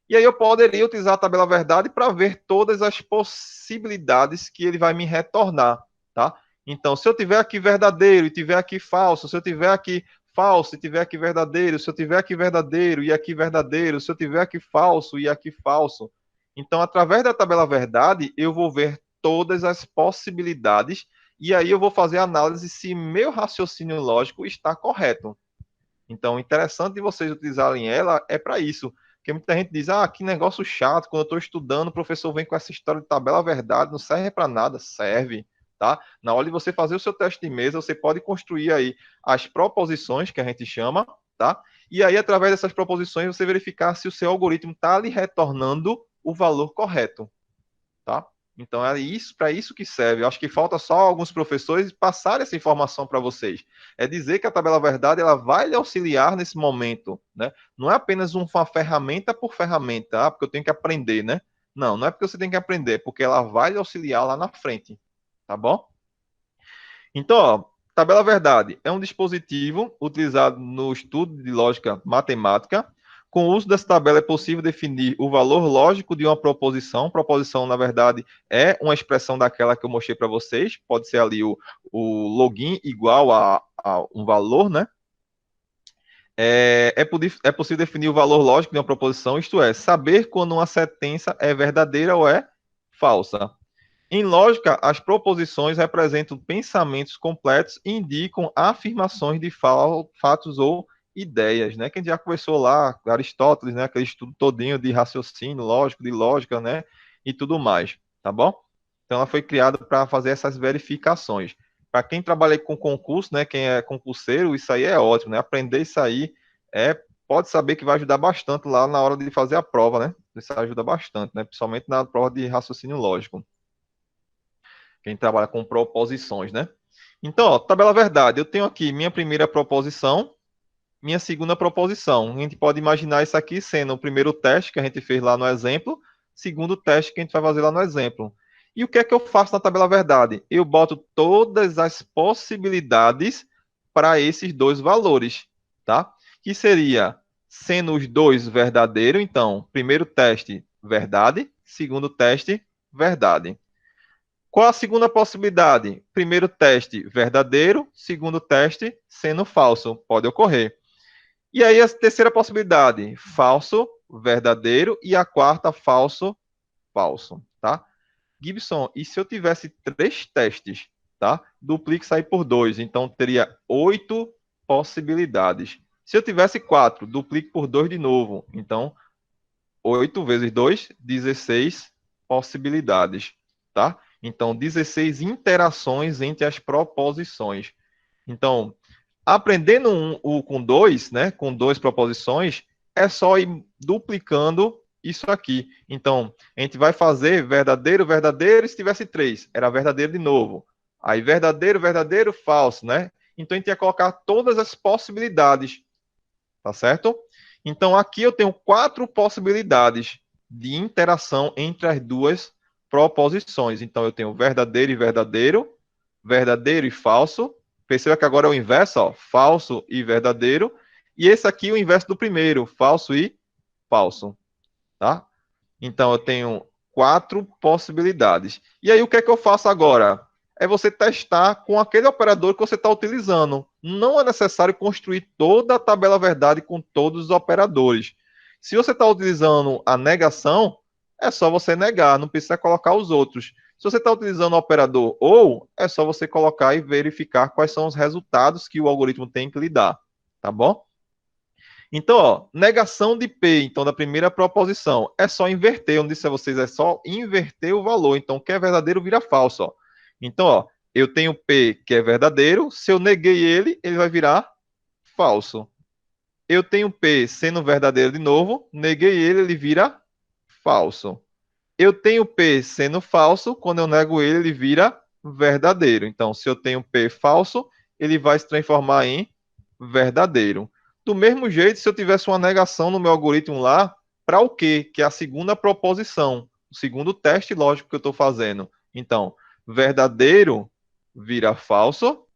E aí eu poderia utilizar a tabela verdade para ver todas as possibilidades que ele vai me retornar, tá? Então, se eu tiver aqui verdadeiro e tiver aqui falso, se eu tiver aqui falso e tiver aqui verdadeiro, se eu tiver aqui verdadeiro e aqui verdadeiro, se eu tiver aqui falso e aqui falso. Então, através da tabela verdade, eu vou ver todas as possibilidades e aí eu vou fazer a análise se meu raciocínio lógico está correto. Então, interessante de vocês utilizarem ela é para isso. Porque muita gente diz, ah, que negócio chato, quando eu estou estudando, o professor vem com essa história de tabela verdade, não serve para nada, serve, tá? Na hora de você fazer o seu teste de mesa, você pode construir aí as proposições, que a gente chama, tá? E aí, através dessas proposições, você verificar se o seu algoritmo está lhe retornando o valor correto, tá? Então é isso para isso que serve. Eu acho que falta só alguns professores passar essa informação para vocês. É dizer que a tabela verdade ela vai lhe auxiliar nesse momento, né? Não é apenas uma ferramenta por ferramenta, porque eu tenho que aprender, né? Não, não é porque você tem que aprender, é porque ela vai lhe auxiliar lá na frente, tá bom? Então, ó, tabela verdade é um dispositivo utilizado no estudo de lógica matemática. Com o uso dessa tabela é possível definir o valor lógico de uma proposição. Proposição, na verdade, é uma expressão daquela que eu mostrei para vocês. Pode ser ali o login igual a um valor, né? É possível definir o valor lógico de uma proposição, isto é, saber quando uma sentença é verdadeira ou é falsa. Em lógica, as proposições representam pensamentos completos e indicam afirmações de fatos ou ideias, né? Que a gente já conversou lá, Aristóteles, né? Aquele estudo todinho de raciocínio lógico, de lógica, né? E tudo mais, tá bom? Então, ela foi criada para fazer essas verificações. Para quem trabalha com concurso, né? Quem é concurseiro, isso aí é ótimo, né? Aprender isso aí pode saber que vai ajudar bastante lá na hora de fazer a prova, né? Isso ajuda bastante, né? Principalmente na prova de raciocínio lógico. Quem trabalha com proposições, né? Então, ó, tabela verdade. Eu tenho aqui minha primeira proposição, minha segunda proposição. A gente pode imaginar isso aqui sendo o primeiro teste que a gente fez lá no exemplo, segundo teste que a gente vai fazer lá no exemplo. E o que é que eu faço na tabela verdade? Eu boto todas as possibilidades para esses dois valores, tá? Que seria sendo os dois verdadeiro, então, primeiro teste, verdade, segundo teste, verdade. Qual a segunda possibilidade? Primeiro teste, verdadeiro, segundo teste, sendo falso, pode ocorrer. E aí a terceira possibilidade, falso, verdadeiro, e a quarta, falso, falso, tá? Gibson, e se eu tivesse três testes, tá? Duplique sair por dois, então teria 8 possibilidades. Se eu tivesse quatro, duplique por dois de novo, então 8 vezes 2, 16 possibilidades, tá? Então 16 interações entre as proposições. Então, aprendendo com dois, né? Com duas proposições, é só ir duplicando isso aqui. Então, a gente vai fazer verdadeiro, verdadeiro, se tivesse três, era verdadeiro de novo. Aí, verdadeiro, verdadeiro, falso, né? Então, a gente ia colocar todas as possibilidades, tá certo? Então, aqui eu tenho 4 possibilidades de interação entre as duas proposições. Então, eu tenho verdadeiro e verdadeiro, verdadeiro e falso. Perceba que agora é o inverso, ó, falso e verdadeiro. E esse aqui é o inverso do primeiro, falso e falso, tá? Então, eu tenho 4 possibilidades. E aí, o que é que eu faço agora? É você testar com aquele operador que você está utilizando. Não é necessário construir toda a tabela verdade com todos os operadores. Se você está utilizando a negação, é só você negar, não precisa colocar os outros. Se você está utilizando o operador ou, é só você colocar e verificar quais são os resultados que o algoritmo tem que lhe dar. Tá bom? Então, ó, negação de P, então, da primeira proposição, é só inverter. Eu disse a vocês, é só inverter o valor. Então, o que é verdadeiro vira falso, ó. Então, ó, eu tenho P que é verdadeiro, se eu neguei ele, ele vai virar falso. Eu tenho P sendo verdadeiro de novo, neguei ele, ele vira falso. Eu tenho P sendo falso, quando eu nego ele, ele vira verdadeiro. Então, se eu tenho P falso, ele vai se transformar em verdadeiro. Do mesmo jeito, se eu tivesse uma negação no meu algoritmo lá, para o quê? Que é a segunda proposição, o segundo teste lógico que eu estou fazendo. Então, verdadeiro vira falso,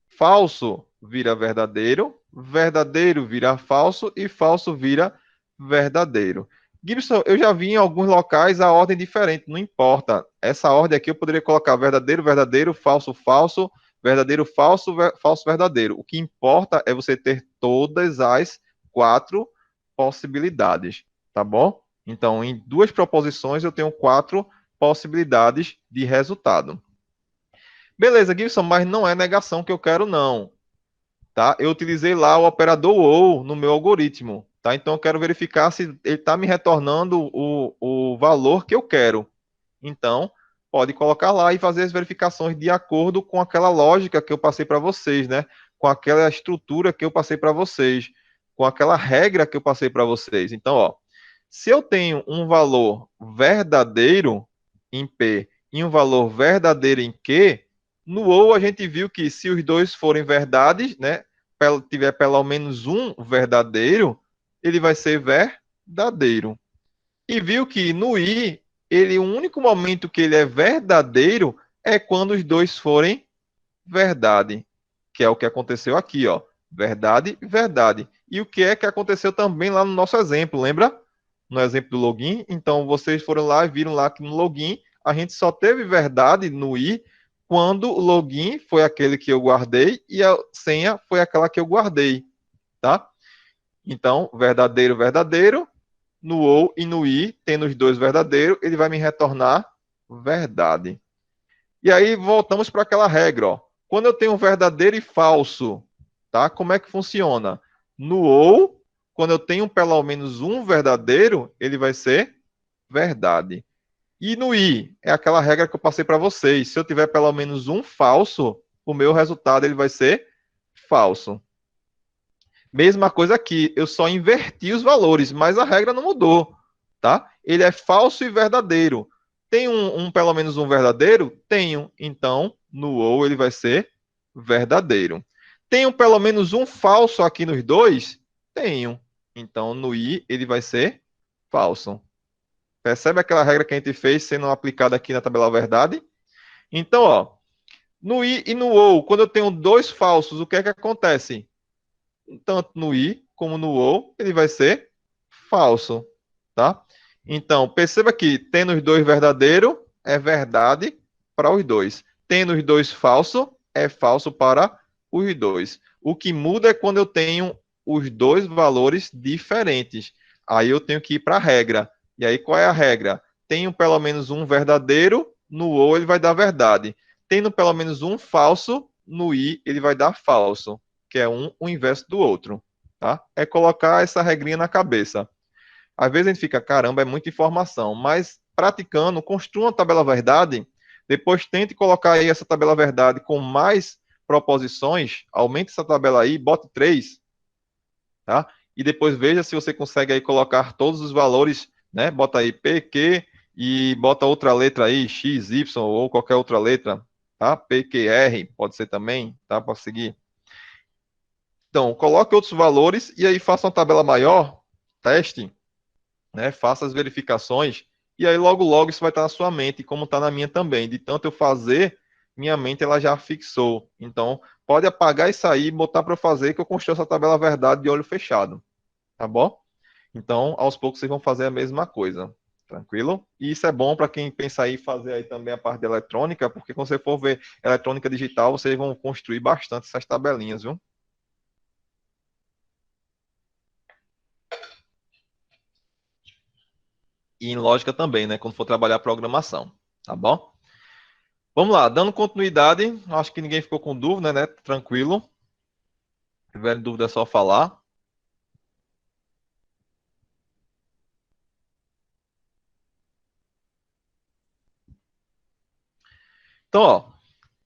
falso vira verdadeiro, verdadeiro vira falso e falso vira verdadeiro. Gibson, eu já vi em alguns locais a ordem diferente, não importa. Essa ordem aqui eu poderia colocar verdadeiro, verdadeiro, falso, falso, verdadeiro, falso, falso, verdadeiro. O que importa é você ter todas as 4 possibilidades, tá bom? Então, em duas proposições eu tenho 4 possibilidades de resultado. Beleza, Gibson, mas não é negação que eu quero, não. Tá? Eu utilizei lá o operador OU no meu algoritmo. Tá? Então, eu quero verificar se ele está me retornando o valor que eu quero. Então, pode colocar lá e fazer as verificações de acordo com aquela lógica que eu passei para vocês, né? Com aquela estrutura que eu passei para vocês, com aquela regra que eu passei para vocês. Então, ó, se eu tenho um valor verdadeiro em P e um valor verdadeiro em Q, no OU a gente viu que se os dois forem verdades, né, tiver pelo menos um verdadeiro, ele vai ser verdadeiro. E viu que no I, o único momento que ele é verdadeiro é quando os dois forem verdade, que é o que aconteceu aqui, ó. Verdade, verdade. E o que é que aconteceu também lá no nosso exemplo, lembra? No exemplo do login. Então, vocês foram lá e viram lá que no login a gente só teve verdade no I quando o login foi aquele que eu guardei e a senha foi aquela que eu guardei, tá? Então, verdadeiro, verdadeiro, no ou e no i, tendo os dois verdadeiros, ele vai me retornar verdade. E aí voltamos para aquela regra, ó. Quando eu tenho verdadeiro e falso, tá? Como é que funciona? No ou, quando eu tenho pelo menos um verdadeiro, ele vai ser verdade. E no i, é aquela regra que eu passei para vocês. Se eu tiver pelo menos um falso, o meu resultado ele vai ser falso. Mesma coisa aqui, eu só inverti os valores, mas a regra não mudou, tá? Ele é falso e verdadeiro. Tem pelo menos um verdadeiro? Tenho. Então, no ou ele vai ser verdadeiro. Tenho pelo menos um falso aqui nos dois? Tenho. Então, no i ele vai ser falso. Percebe aquela regra que a gente fez sendo aplicada aqui na tabela verdade? Então, ó, no i e no ou, quando eu tenho dois falsos, o que é que acontece? Tanto no i como no ou, ele vai ser falso, tá? Então, perceba que tendo os dois verdadeiro, é verdade para os dois. Tendo os dois falso, é falso para os dois. O que muda é quando eu tenho os dois valores diferentes. Aí eu tenho que ir para a regra. E aí qual é a regra? Tenho pelo menos um verdadeiro, no ou ele vai dar verdade. Tendo pelo menos um falso, no i ele vai dar falso, que é um o inverso do outro, tá? É colocar essa regrinha na cabeça. Às vezes a gente fica, caramba, é muita informação, mas praticando, construa uma tabela verdade, depois tente colocar aí essa tabela verdade com mais proposições, aumente essa tabela aí, bote 3, tá? E depois veja se você consegue aí colocar todos os valores, né? Bota aí PQ e bota outra letra aí, X, Y ou qualquer outra letra, tá? PQR, pode ser também, tá? Para seguir. Então, coloque outros valores e aí faça uma tabela maior, teste, né? Faça as verificações e aí logo logo isso vai estar na sua mente, como está na minha também. De tanto eu fazer, minha mente ela já fixou. Então, pode apagar isso aí e botar para eu fazer que eu construo essa tabela verdade de olho fechado, tá bom? Então, aos poucos vocês vão fazer a mesma coisa. Tranquilo? E isso é bom para quem pensa aí fazer aí também a parte de eletrônica, porque quando você for ver eletrônica digital, vocês vão construir bastante essas tabelinhas, viu? E em lógica também, né? Quando for trabalhar programação, tá bom? Vamos lá, dando continuidade, acho que ninguém ficou com dúvida, né? Tranquilo. Se tiver dúvida é só falar. Então, ó,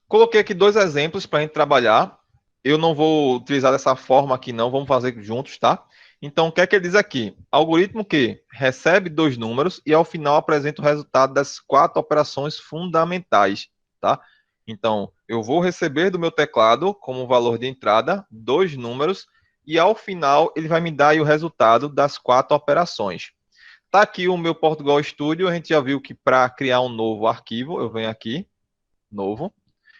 coloquei aqui dois exemplos para a gente trabalhar. Eu não vou utilizar dessa forma aqui, não. Vamos fazer juntos, tá? Então, o que é que ele diz aqui? Algoritmo que recebe dois números e ao final apresenta o resultado das quatro operações fundamentais, tá? Então, eu vou receber do meu teclado como valor de entrada dois números e ao final ele vai me dar aí o resultado das quatro operações. Tá aqui o meu Portugal Studio. A gente já viu que para criar um novo arquivo, eu venho aqui, novo.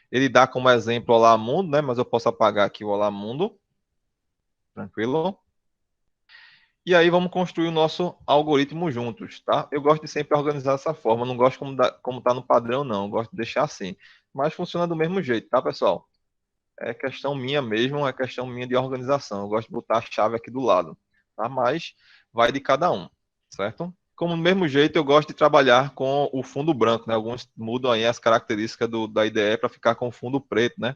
Ele dá como exemplo o Olá Mundo, né? Mas eu posso apagar aqui o Olá Mundo. Tranquilo? E aí vamos construir o nosso algoritmo juntos, tá? Eu gosto de sempre organizar dessa forma. Não gosto como tá no padrão, não. Eu gosto de deixar assim. Mas funciona do mesmo jeito, tá, pessoal? É questão minha mesmo, é questão minha de organização. Eu gosto de botar a chave aqui do lado, tá? Mas vai de cada um, certo? Como do mesmo jeito, eu gosto de trabalhar com o fundo branco, né? Alguns mudam aí as características da IDE para ficar com o fundo preto, né?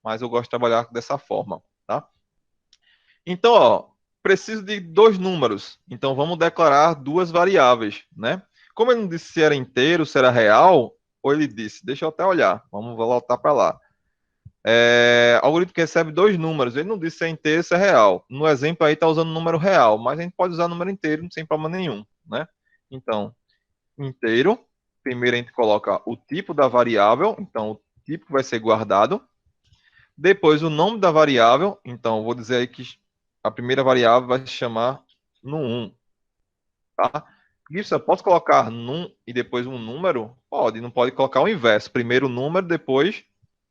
Mas eu gosto de trabalhar dessa forma, tá? Então, ó, preciso de dois números. Então, vamos declarar duas variáveis, né? Como ele não disse se era inteiro, se era real, ou ele disse, deixa eu até olhar, vamos voltar para lá. Algoritmo que recebe dois números, ele não disse se é inteiro, se é real. No exemplo aí está usando número real, mas a gente pode usar número inteiro sem problema nenhum, né? Então, inteiro, primeiro a gente coloca o tipo da variável, então o tipo vai ser guardado. Depois o nome da variável, então eu vou dizer aí que a primeira variável vai se chamar num, tá? Isso, eu posso colocar num e depois um número? Pode, não pode colocar o inverso. Primeiro o número, depois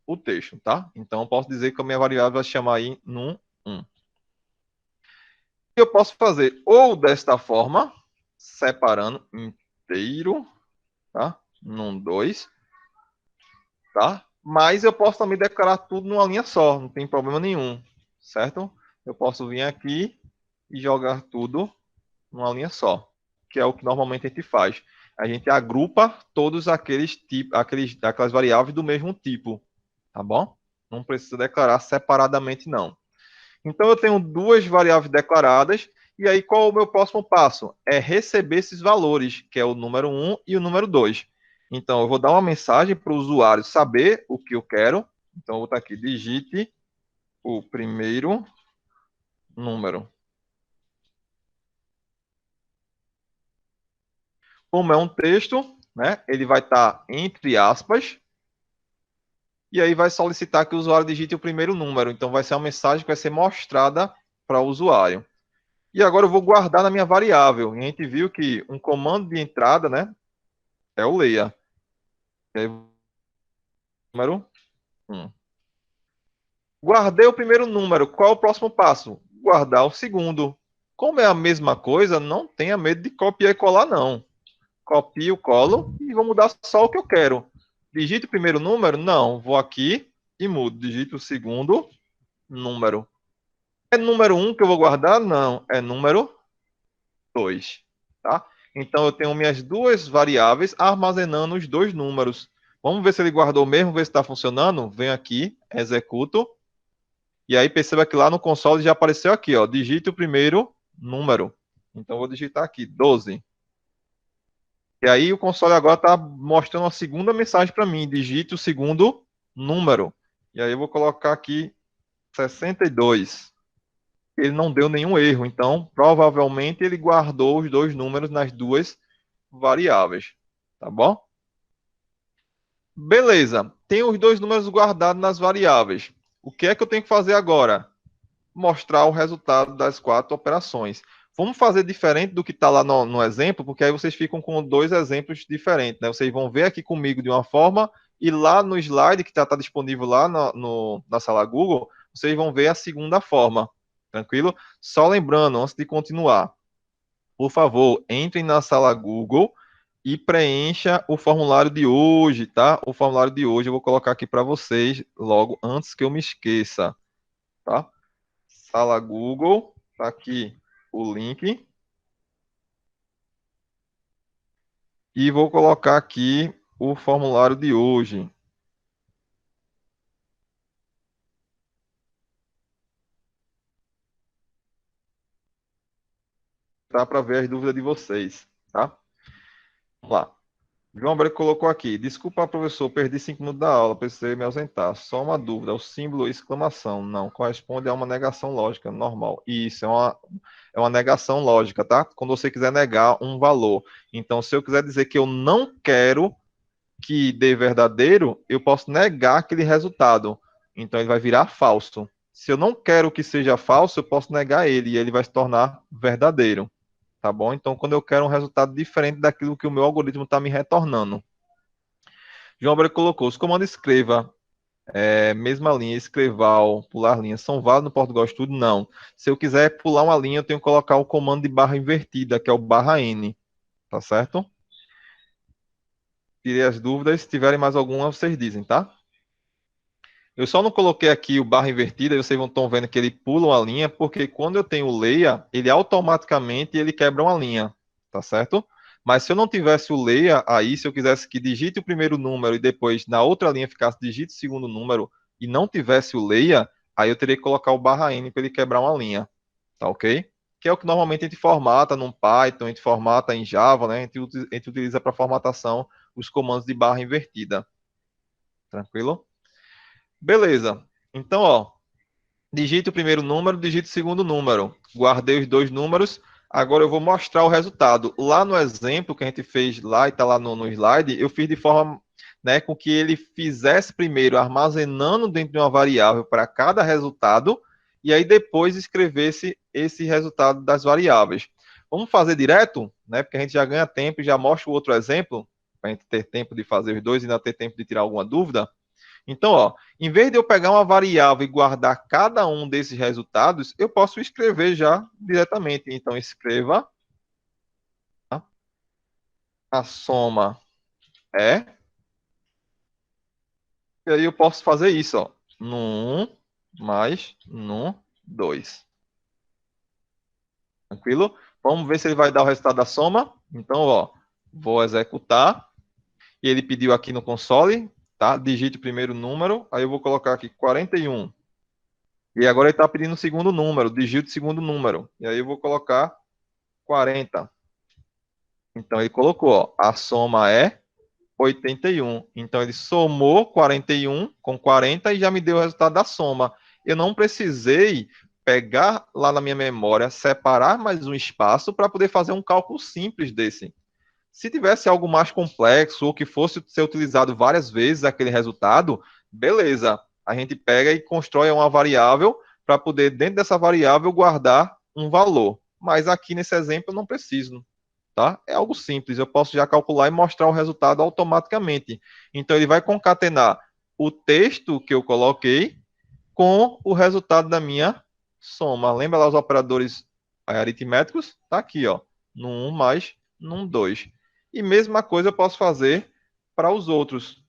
o texto, tá? Então eu posso dizer que a minha variável vai se chamar aí num 1. Eu posso fazer ou desta forma, separando inteiro, tá? Num 2, tá? Mas eu posso também declarar tudo numa linha só, não tem problema nenhum, certo? Eu posso vir aqui e jogar tudo numa linha só, que é o que normalmente a gente faz. A gente agrupa todos aqueles tipos, aquelas variáveis do mesmo tipo, tá bom? Não precisa declarar separadamente, não. Então eu tenho duas variáveis declaradas, e aí qual é o meu próximo passo? É receber esses valores, que é o número um e o número 2. Então eu vou dar uma mensagem para o usuário saber o que eu quero. Então eu vou estar aqui, digite o primeiro número. Como é um texto, né, ele vai estar entre aspas, e aí vai solicitar que o usuário digite o primeiro número. Então vai ser uma mensagem que vai ser mostrada para o usuário. E agora eu vou guardar na minha variável. E a gente viu que um comando de entrada, né, é o leia. E aí, número 1. Guardei o primeiro número. Qual é o próximo passo? guardar o segundo. Como é a mesma coisa, não tenha medo de copiar e colar, não. Copio, colo e vou mudar só o que eu quero. Digito o primeiro número? Não. Vou aqui e mudo. Digito o segundo número. É número um que eu vou guardar? Não. É número 2. Tá? Então eu tenho minhas duas variáveis armazenando os dois números. Vamos ver se ele guardou mesmo, ver se está funcionando. Venho aqui, executo. E aí perceba que lá no console já apareceu aqui, ó. Digite o primeiro número. Então eu vou digitar aqui, 12. E aí o console agora está mostrando uma segunda mensagem para mim. Digite o segundo número. E aí eu vou colocar aqui 62. Ele não deu nenhum erro, então provavelmente ele guardou os dois números nas duas variáveis. Tá bom? Beleza. Tem os dois números guardados nas variáveis. O que é que eu tenho que fazer agora? Mostrar o resultado das quatro operações. Vamos fazer diferente do que está lá no exemplo, porque aí vocês ficam com dois exemplos diferentes, né? Vocês vão ver aqui comigo de uma forma e lá no slide que está disponível lá na sala Google, vocês vão ver a segunda forma. Tranquilo? Só lembrando, antes de continuar, por favor, entrem na sala Google e preencha o formulário de hoje, tá? O formulário de hoje eu vou colocar aqui para vocês logo antes que eu me esqueça, tá? Sala Google, tá aqui o link. E vou colocar aqui o formulário de hoje. Tá para ver as dúvidas de vocês, tá? Vamos lá. João Branco colocou aqui. Desculpa, professor, perdi 5 minutos da aula, precisei me ausentar. Só uma dúvida, o símbolo exclamação não corresponde a uma negação lógica normal. Isso, é uma negação lógica, tá? Quando você quiser negar um valor. Então, se eu quiser dizer que eu não quero que dê verdadeiro, eu posso negar aquele resultado. Então, ele vai virar falso. Se eu não quero que seja falso, eu posso negar ele e ele vai se tornar verdadeiro. Tá bom? Então, quando eu quero um resultado diferente daquilo que o meu algoritmo está me retornando. João Abreu colocou, os comandos escreva, mesma linha, escreval, pular linha, são válidos no Portugal Studio? Não. Se eu quiser pular uma linha, eu tenho que colocar o comando de barra invertida, que é o barra N. Tá certo? Tirei as dúvidas, se tiverem mais alguma, vocês dizem, tá? Eu só não coloquei aqui o barra invertida, e vocês estão vendo que ele pula uma linha, porque quando eu tenho o leia, ele automaticamente ele quebra uma linha, tá certo? Mas se eu não tivesse o leia, aí se eu quisesse que digite o primeiro número e depois na outra linha ficasse digite o segundo número e não tivesse o leia, aí eu teria que colocar o barra N para ele quebrar uma linha, tá ok? Que é o que normalmente a gente formata no Python, a gente formata em Java, né? A gente utiliza para formatação os comandos de barra invertida. Tranquilo? Beleza. Então, ó, digite o primeiro número, digite o segundo número. Guardei os dois números. Agora eu vou mostrar o resultado. Lá no exemplo que a gente fez lá e está lá no slide, eu fiz de forma, né, com que ele fizesse primeiro armazenando dentro de uma variável para cada resultado e aí depois escrevesse esse resultado das variáveis. Vamos fazer direto, né? Porque a gente já ganha tempo e já mostra o outro exemplo, para a gente ter tempo de fazer os dois e ainda ter tempo de tirar alguma dúvida. Então, ó, em vez de eu pegar uma variável e guardar cada um desses resultados, eu posso escrever já diretamente. Então, escreva, tá? A soma é, e aí eu posso fazer isso, ó, no 1 mais no 2. Tranquilo? Vamos ver se ele vai dar o resultado da soma. Então, ó, vou executar. E ele pediu aqui no console, tá? Digite o primeiro número, aí eu vou colocar aqui 41. E agora ele está pedindo o segundo número, digite o segundo número. E aí eu vou colocar 40. Então ele colocou, ó, a soma é 81. Então ele somou 41 com 40 e já me deu o resultado da soma. Eu não precisei pegar lá na minha memória, separar mais um espaço para poder fazer um cálculo simples desse. Se tivesse algo mais complexo ou que fosse ser utilizado várias vezes aquele resultado, beleza. A gente pega e constrói uma variável para poder, dentro dessa variável, guardar um valor. Mas aqui nesse exemplo eu não preciso, tá? É algo simples, eu posso já calcular e mostrar o resultado automaticamente. Então ele vai concatenar o texto que eu coloquei com o resultado da minha soma. Lembra lá os operadores aritméticos? Tá aqui, ó. No 1 mais no 2. E mesma coisa eu posso fazer para os outros.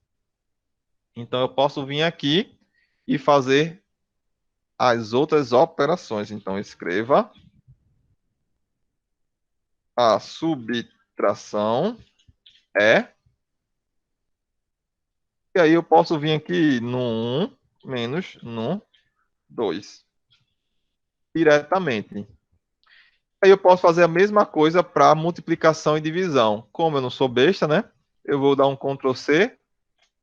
Então, eu posso vir aqui e fazer as outras operações. Então, escreva a subtração é. E aí eu posso vir aqui no 1 menos no 2 diretamente. Aí eu posso fazer a mesma coisa para multiplicação e divisão. Como eu não sou besta, né? Eu vou dar um Ctrl C,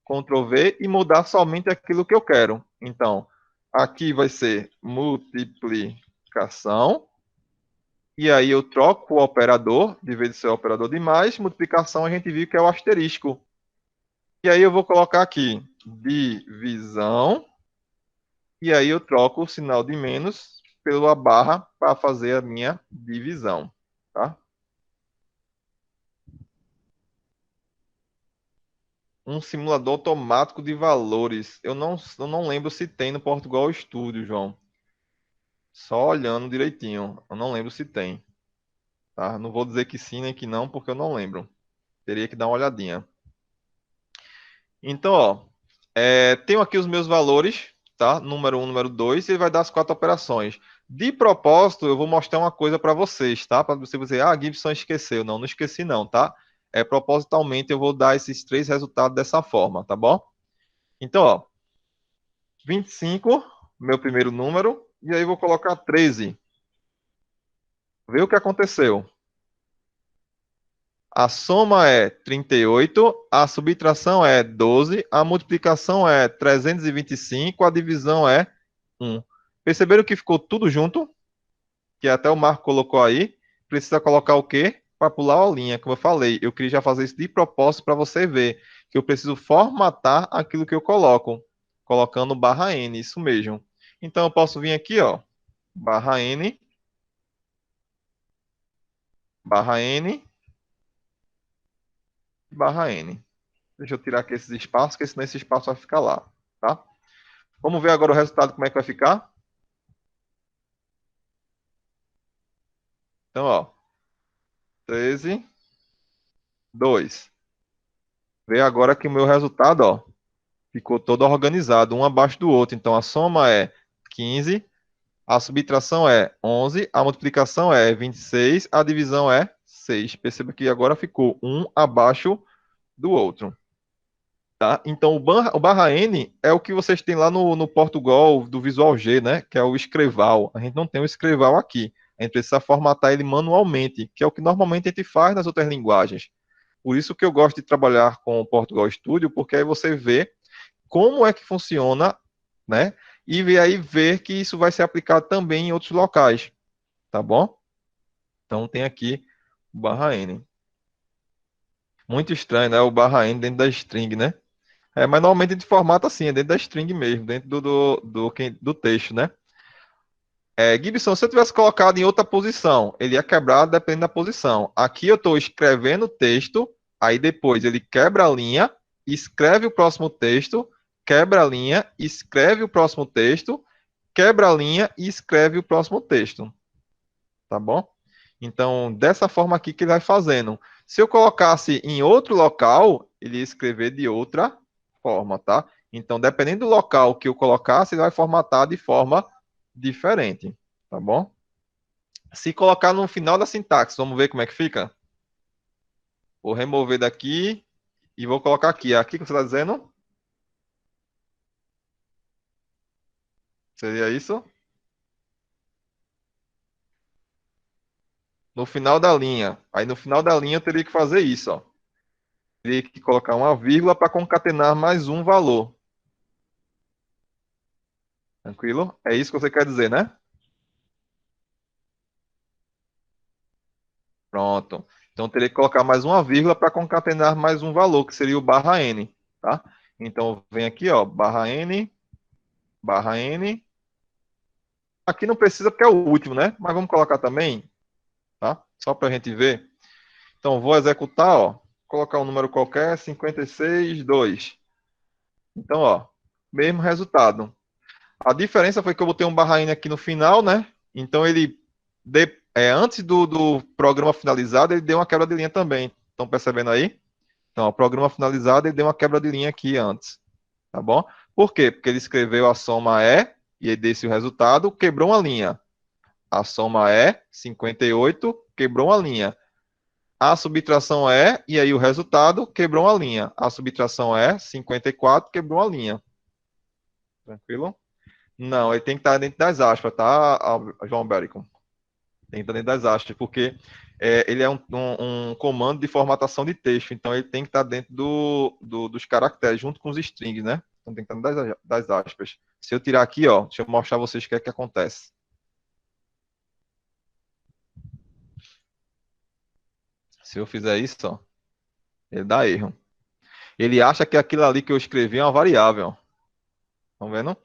Ctrl V e mudar somente aquilo que eu quero. Então, aqui vai ser multiplicação. E aí eu troco o operador, de vez de ser o operador de mais, multiplicação a gente viu que é o asterisco. E aí eu vou colocar aqui divisão. E aí eu troco o sinal de menos pela barra para fazer a minha divisão, tá? Um simulador automático de valores. Eu não lembro se tem no Portugal Studio, João. Só olhando direitinho. Eu não lembro se tem, tá? Não vou dizer que sim nem que não, porque eu não lembro. Teria que dar uma olhadinha. Então, ó, tenho aqui os meus valores, tá? Número 1, número 2, e ele vai dar as 4 operações. De propósito, eu vou mostrar uma coisa para vocês, tá? Para você dizer, Gibson esqueceu. Não, não esqueci não, tá? Propositalmente eu vou dar esses 3 resultados dessa forma, tá bom? Então, ó, 25, meu primeiro número, e aí eu vou colocar 13. Vê o que aconteceu. A soma é 38, a subtração é 12, a multiplicação é 325, a divisão é 1. Perceberam que ficou tudo junto? Que até o Marco colocou aí. Precisa colocar o quê? Para pular a linha, como eu falei. Eu queria já fazer isso de propósito para você ver que eu preciso formatar aquilo que eu coloco, colocando barra N, isso mesmo. Então eu posso vir aqui, ó, barra N, barra N, barra N. Deixa eu tirar aqui esses espaços, porque senão esse espaço vai ficar lá, tá? Vamos ver agora o resultado, como é que vai ficar? Então, ó, 13, 2. Vê agora que o meu resultado, ó, ficou todo organizado, um abaixo do outro. Então, a soma é 15, a subtração é 11, a multiplicação é 26, a divisão é 6. Perceba que agora ficou um abaixo do outro. Tá? Então, o barra N é o que vocês têm lá no Portugal do Visual G, né? Que é o escreval. A gente não tem o escreval aqui. A gente precisa formatar ele manualmente, que é o que normalmente a gente faz nas outras linguagens. Por isso que eu gosto de trabalhar com o Portugal Studio, porque aí você vê como é que funciona, né? E aí ver que isso vai ser aplicado também em outros locais, tá bom? Então tem aqui o barra N. Muito estranho, né? O barra N dentro da string, né? Mas normalmente a gente formata assim, é dentro da string mesmo, dentro do texto, né? Gibson, se eu tivesse colocado em outra posição, ele ia quebrar dependendo da posição. Aqui eu estou escrevendo o texto, aí depois ele quebra a linha, escreve o próximo texto, quebra a linha, escreve o próximo texto, quebra a linha e escreve o próximo texto. Tá bom? Então, dessa forma aqui que ele vai fazendo. Se eu colocasse em outro local, ele ia escrever de outra forma, tá? Então, dependendo do local que eu colocasse, ele vai formatar de forma diferente, tá bom? Se colocar no final da sintaxe, vamos ver como é que fica? Vou remover daqui e vou colocar aqui. Aqui que você está dizendo? Seria isso? No final da linha. Aí no final da linha eu teria que fazer isso, ó. Teria que colocar uma vírgula para concatenar mais um valor. Tranquilo? É isso que você quer dizer, né? Pronto. Então teria que colocar mais uma vírgula para concatenar mais um valor, que seria o barra N, tá? Então vem aqui, ó, barra N, barra N. Aqui não precisa porque é o último, né? Mas vamos colocar também, tá? Só para a gente ver. Então vou executar, ó, colocar um número qualquer, 56, 2. Então, ó, mesmo resultado. A diferença foi que eu botei um barra N aqui no final, né? Então antes do programa finalizado, ele deu uma quebra de linha também. Estão percebendo aí? Então, o programa finalizado, ele deu uma quebra de linha aqui antes, tá bom? Por quê? Porque ele escreveu a soma e aí desse o resultado, quebrou uma linha. A soma 58, quebrou uma linha. A subtração e aí o resultado, quebrou uma linha. A subtração 54, quebrou uma linha. Tranquilo? Não, ele tem que estar dentro das aspas, tá, João Bérico? Tem que estar dentro das aspas, porque ele é um comando de formatação de texto, então ele tem que estar dentro dos caracteres, junto com os strings, né? Então tem que estar dentro das aspas. Se eu tirar aqui, ó, deixa eu mostrar a vocês o que é que acontece. Se eu fizer isso, ó, ele dá erro. Ele acha que aquilo ali que eu escrevi é uma variável. Estão vendo?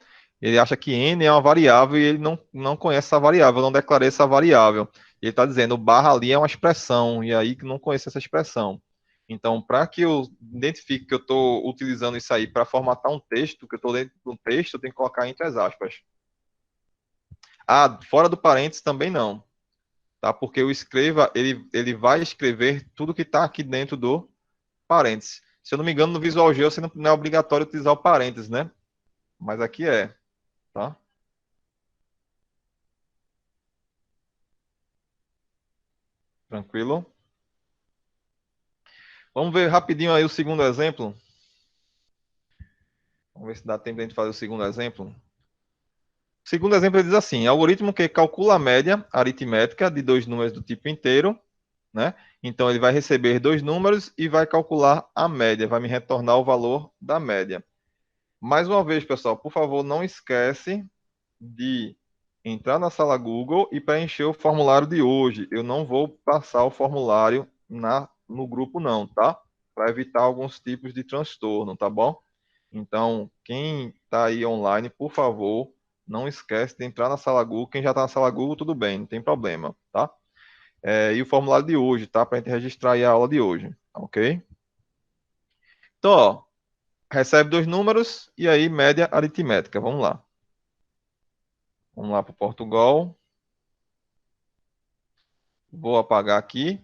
Ele acha que n é uma variável e ele não conhece essa variável, não declarei essa variável. Ele está dizendo o barra ali é uma expressão, e aí que não conhece essa expressão. Então, para que eu identifique que eu estou utilizando isso aí para formatar um texto, que eu estou dentro de um texto, eu tenho que colocar entre as aspas. Ah, fora do parênteses também não, tá? Porque o escreva, ele vai escrever tudo que está aqui dentro do parênteses. Se eu não me engano, no Visual Geo, você não é obrigatório utilizar o parênteses, né? Mas aqui é, tá? Tranquilo? Vamos ver rapidinho aí o segundo exemplo. Vamos ver se dá tempo de a gente fazer o segundo exemplo. O segundo exemplo ele diz assim: algoritmo que calcula a média aritmética de dois números do tipo inteiro, né? Então ele vai receber dois números e vai calcular a média, vai me retornar o valor da média. Mais uma vez, pessoal, por favor, não esquece de entrar na sala Google e preencher o formulário de hoje. Eu não vou passar o formulário no grupo, não, tá? Para evitar alguns tipos de transtorno, tá bom? Então, quem está aí online, por favor, não esquece de entrar na sala Google. Quem já está na sala Google, tudo bem, não tem problema, tá? E o formulário de hoje, tá? Para a gente registrar aí a aula de hoje, tá ok? Então, ó, recebe dois números e aí média aritmética. Vamos lá. Vamos lá para Portugal. Vou apagar aqui.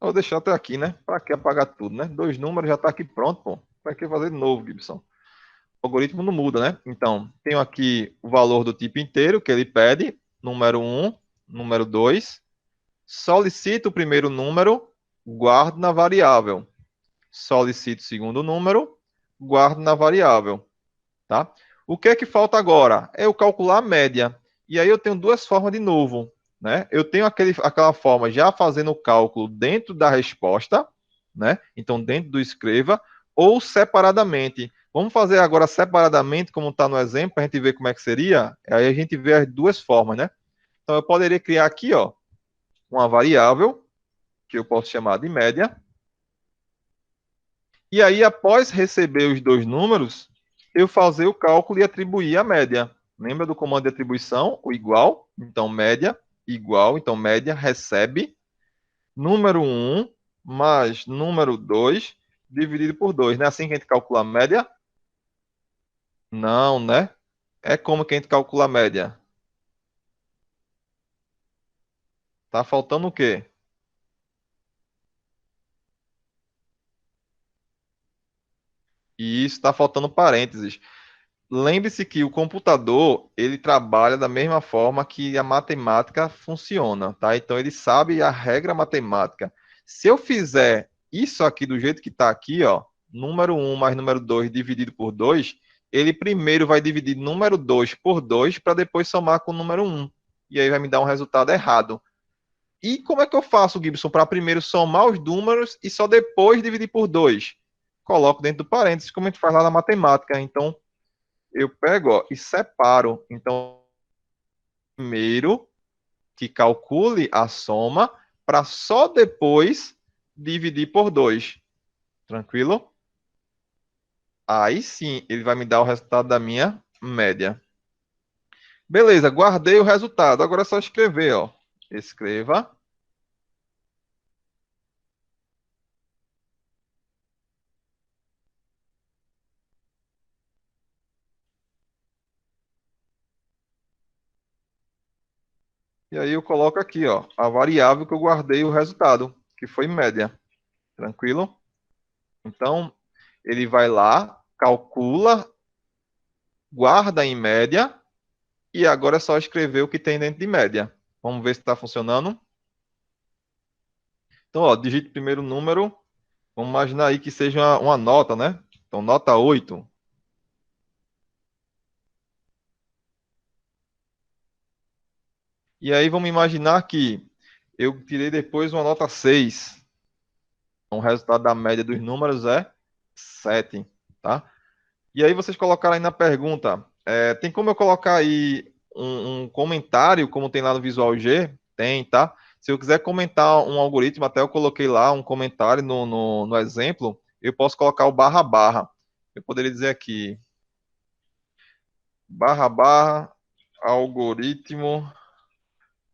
Vou deixar até aqui, né? Para que apagar tudo, né? Dois números já está aqui pronto, pô. Para que fazer de novo, Gibson? O algoritmo não muda, né? Então, tenho aqui o valor do tipo inteiro que ele pede, número um, número 2. Solicito o primeiro número, guardo na variável. Solicito o segundo número, guardo na variável, tá? O que é que falta agora? É eu calcular a média. E aí eu tenho duas formas de novo, né? Eu tenho aquela forma já fazendo o cálculo dentro da resposta, né? Então, dentro do escreva, ou separadamente. Vamos fazer agora separadamente, como está no exemplo, para a gente ver como é que seria. Aí a gente vê as duas formas, né? Então, eu poderia criar aqui, ó, uma variável, que eu posso chamar de média. E aí, após receber os dois números, eu fazer o cálculo e atribuir a média. Lembra do comando de atribuição? O igual. Então, média, igual. Então, média recebe número um mais número 2 dividido por 2. Não é assim que a gente calcula a média? Não, né? É como que a gente calcula a média. Tá faltando o quê? E isso está faltando parênteses. Lembre-se que o computador, ele trabalha da mesma forma que a matemática funciona, tá? Então ele sabe a regra matemática. Se eu fizer isso aqui do jeito que está aqui, ó, número um mais número 2 dividido por 2, ele primeiro vai dividir número 2 por 2 para depois somar com o número um. E aí vai me dar um resultado errado. E como é que eu faço, Gibson, para primeiro somar os números e só depois dividir por 2? Coloco dentro do parênteses, como a gente faz lá na matemática. Então, eu pego, ó, e separo. Então, primeiro que calcule a soma para só depois dividir por 2. Tranquilo? Aí sim, ele vai me dar o resultado da minha média. Beleza, guardei o resultado. Agora é só escrever, ó. Escreva. E aí eu coloco aqui, ó, a variável que eu guardei o resultado, que foi média. Tranquilo? Então, ele vai lá, calcula, guarda em média, e agora é só escrever o que tem dentro de média. Vamos ver se está funcionando. Então, ó, digite o primeiro número. Vamos imaginar aí que seja uma nota, né? Então, nota 8. E aí vamos imaginar que eu tirei depois uma nota 6. Então, o resultado da média dos números é 7, tá? E aí vocês colocaram aí na pergunta, tem como eu colocar aí um comentário, como tem lá no Visual G? Tem, tá? Se eu quiser comentar um algoritmo, até eu coloquei lá um comentário no exemplo, eu posso colocar o barra barra. Eu poderia dizer aqui, barra barra, algoritmo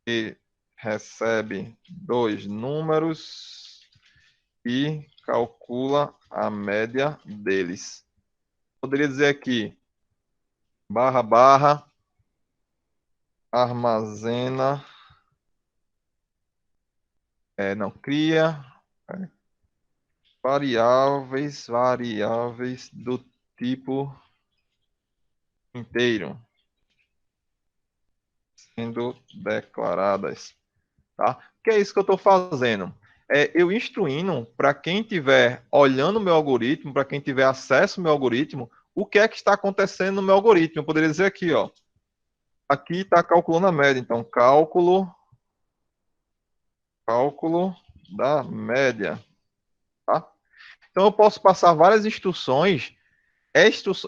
que recebe dois números e calcula a média deles. Poderia dizer aqui, barra barra, armazena, não, cria variáveis do tipo inteiro sendo declaradas, tá? Que é isso que eu estou fazendo. Eu instruindo para quem estiver olhando o meu algoritmo, para quem tiver acesso ao meu algoritmo, o que é que está acontecendo no meu algoritmo. Eu poderia dizer aqui, ó, aqui está calculando a média, então cálculo da média, tá? Então eu posso passar várias instruções,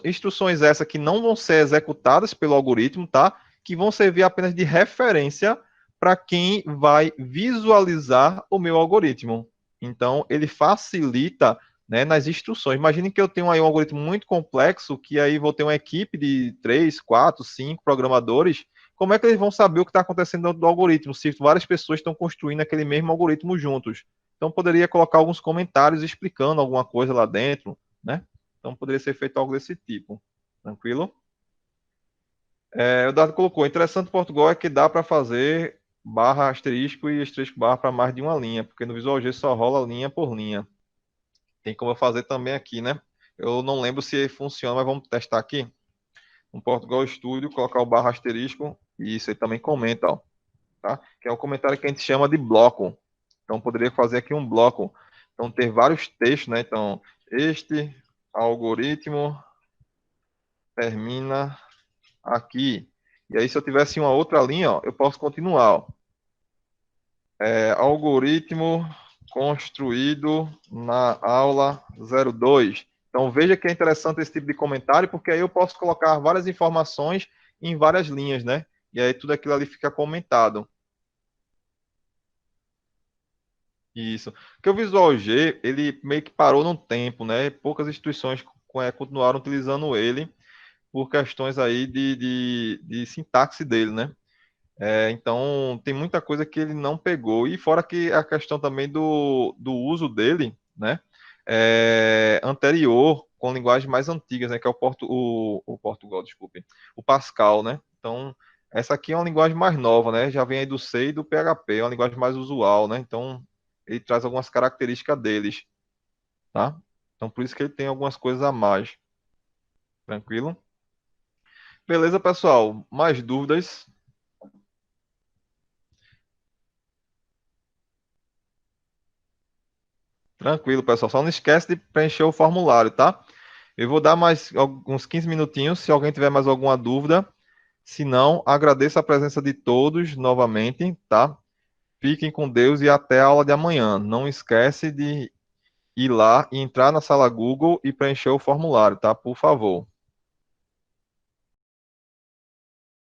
instruções essas que não vão ser executadas pelo algoritmo, tá? Que vão servir apenas de referência para quem vai visualizar o meu algoritmo. Então ele facilita, né, nas instruções. Imagine que eu tenho aí um algoritmo muito complexo, que aí vou ter uma equipe de 3, 4, 5 programadores. Como é que eles vão saber o que está acontecendo dentro do algoritmo, se várias pessoas estão construindo aquele mesmo algoritmo juntos? Então, poderia colocar alguns comentários explicando alguma coisa lá dentro, né? Então, poderia ser feito algo desse tipo. Tranquilo? O Dado colocou, interessante em Portugal é que dá para fazer barra asterisco e asterisco barra para mais de uma linha, porque no Visual G só rola linha por linha. Tem como eu fazer também aqui, né? Eu não lembro se funciona, mas vamos testar aqui. No Portugal Studio, colocar o barra asterisco, e isso aí também comenta, ó, tá? Que é o comentário que a gente chama de bloco. Então, poderia fazer aqui um bloco. Então, ter vários textos, né? Então, este algoritmo termina aqui. E aí, se eu tivesse uma outra linha, ó, eu posso continuar. Ó. Algoritmo construído na aula 02. Então, veja que é interessante esse tipo de comentário, porque aí eu posso colocar várias informações em várias linhas, né? E aí tudo aquilo ali fica comentado. Isso. Porque o Visual G, ele meio que parou no tempo, né? Poucas instituições continuaram utilizando ele por questões aí de sintaxe dele, né? Então, tem muita coisa que ele não pegou. E fora que a questão também do uso dele, né? Anterior, com linguagens mais antigas, né? Que é o Portugal, desculpe. O Pascal, né? Então, essa aqui é uma linguagem mais nova, né? Já vem aí do C e do PHP, é uma linguagem mais usual, né? Então, ele traz algumas características deles, tá? Então, por isso que ele tem algumas coisas a mais. Tranquilo? Beleza, pessoal? Mais dúvidas? Tranquilo, pessoal. Só não esquece de preencher o formulário, tá? Eu vou dar mais alguns 15 minutinhos, se alguém tiver mais alguma dúvida. Se não, agradeço a presença de todos novamente, tá? Fiquem com Deus e até a aula de amanhã. Não esquece de ir lá e entrar na sala Google e preencher o formulário, tá? Por favor.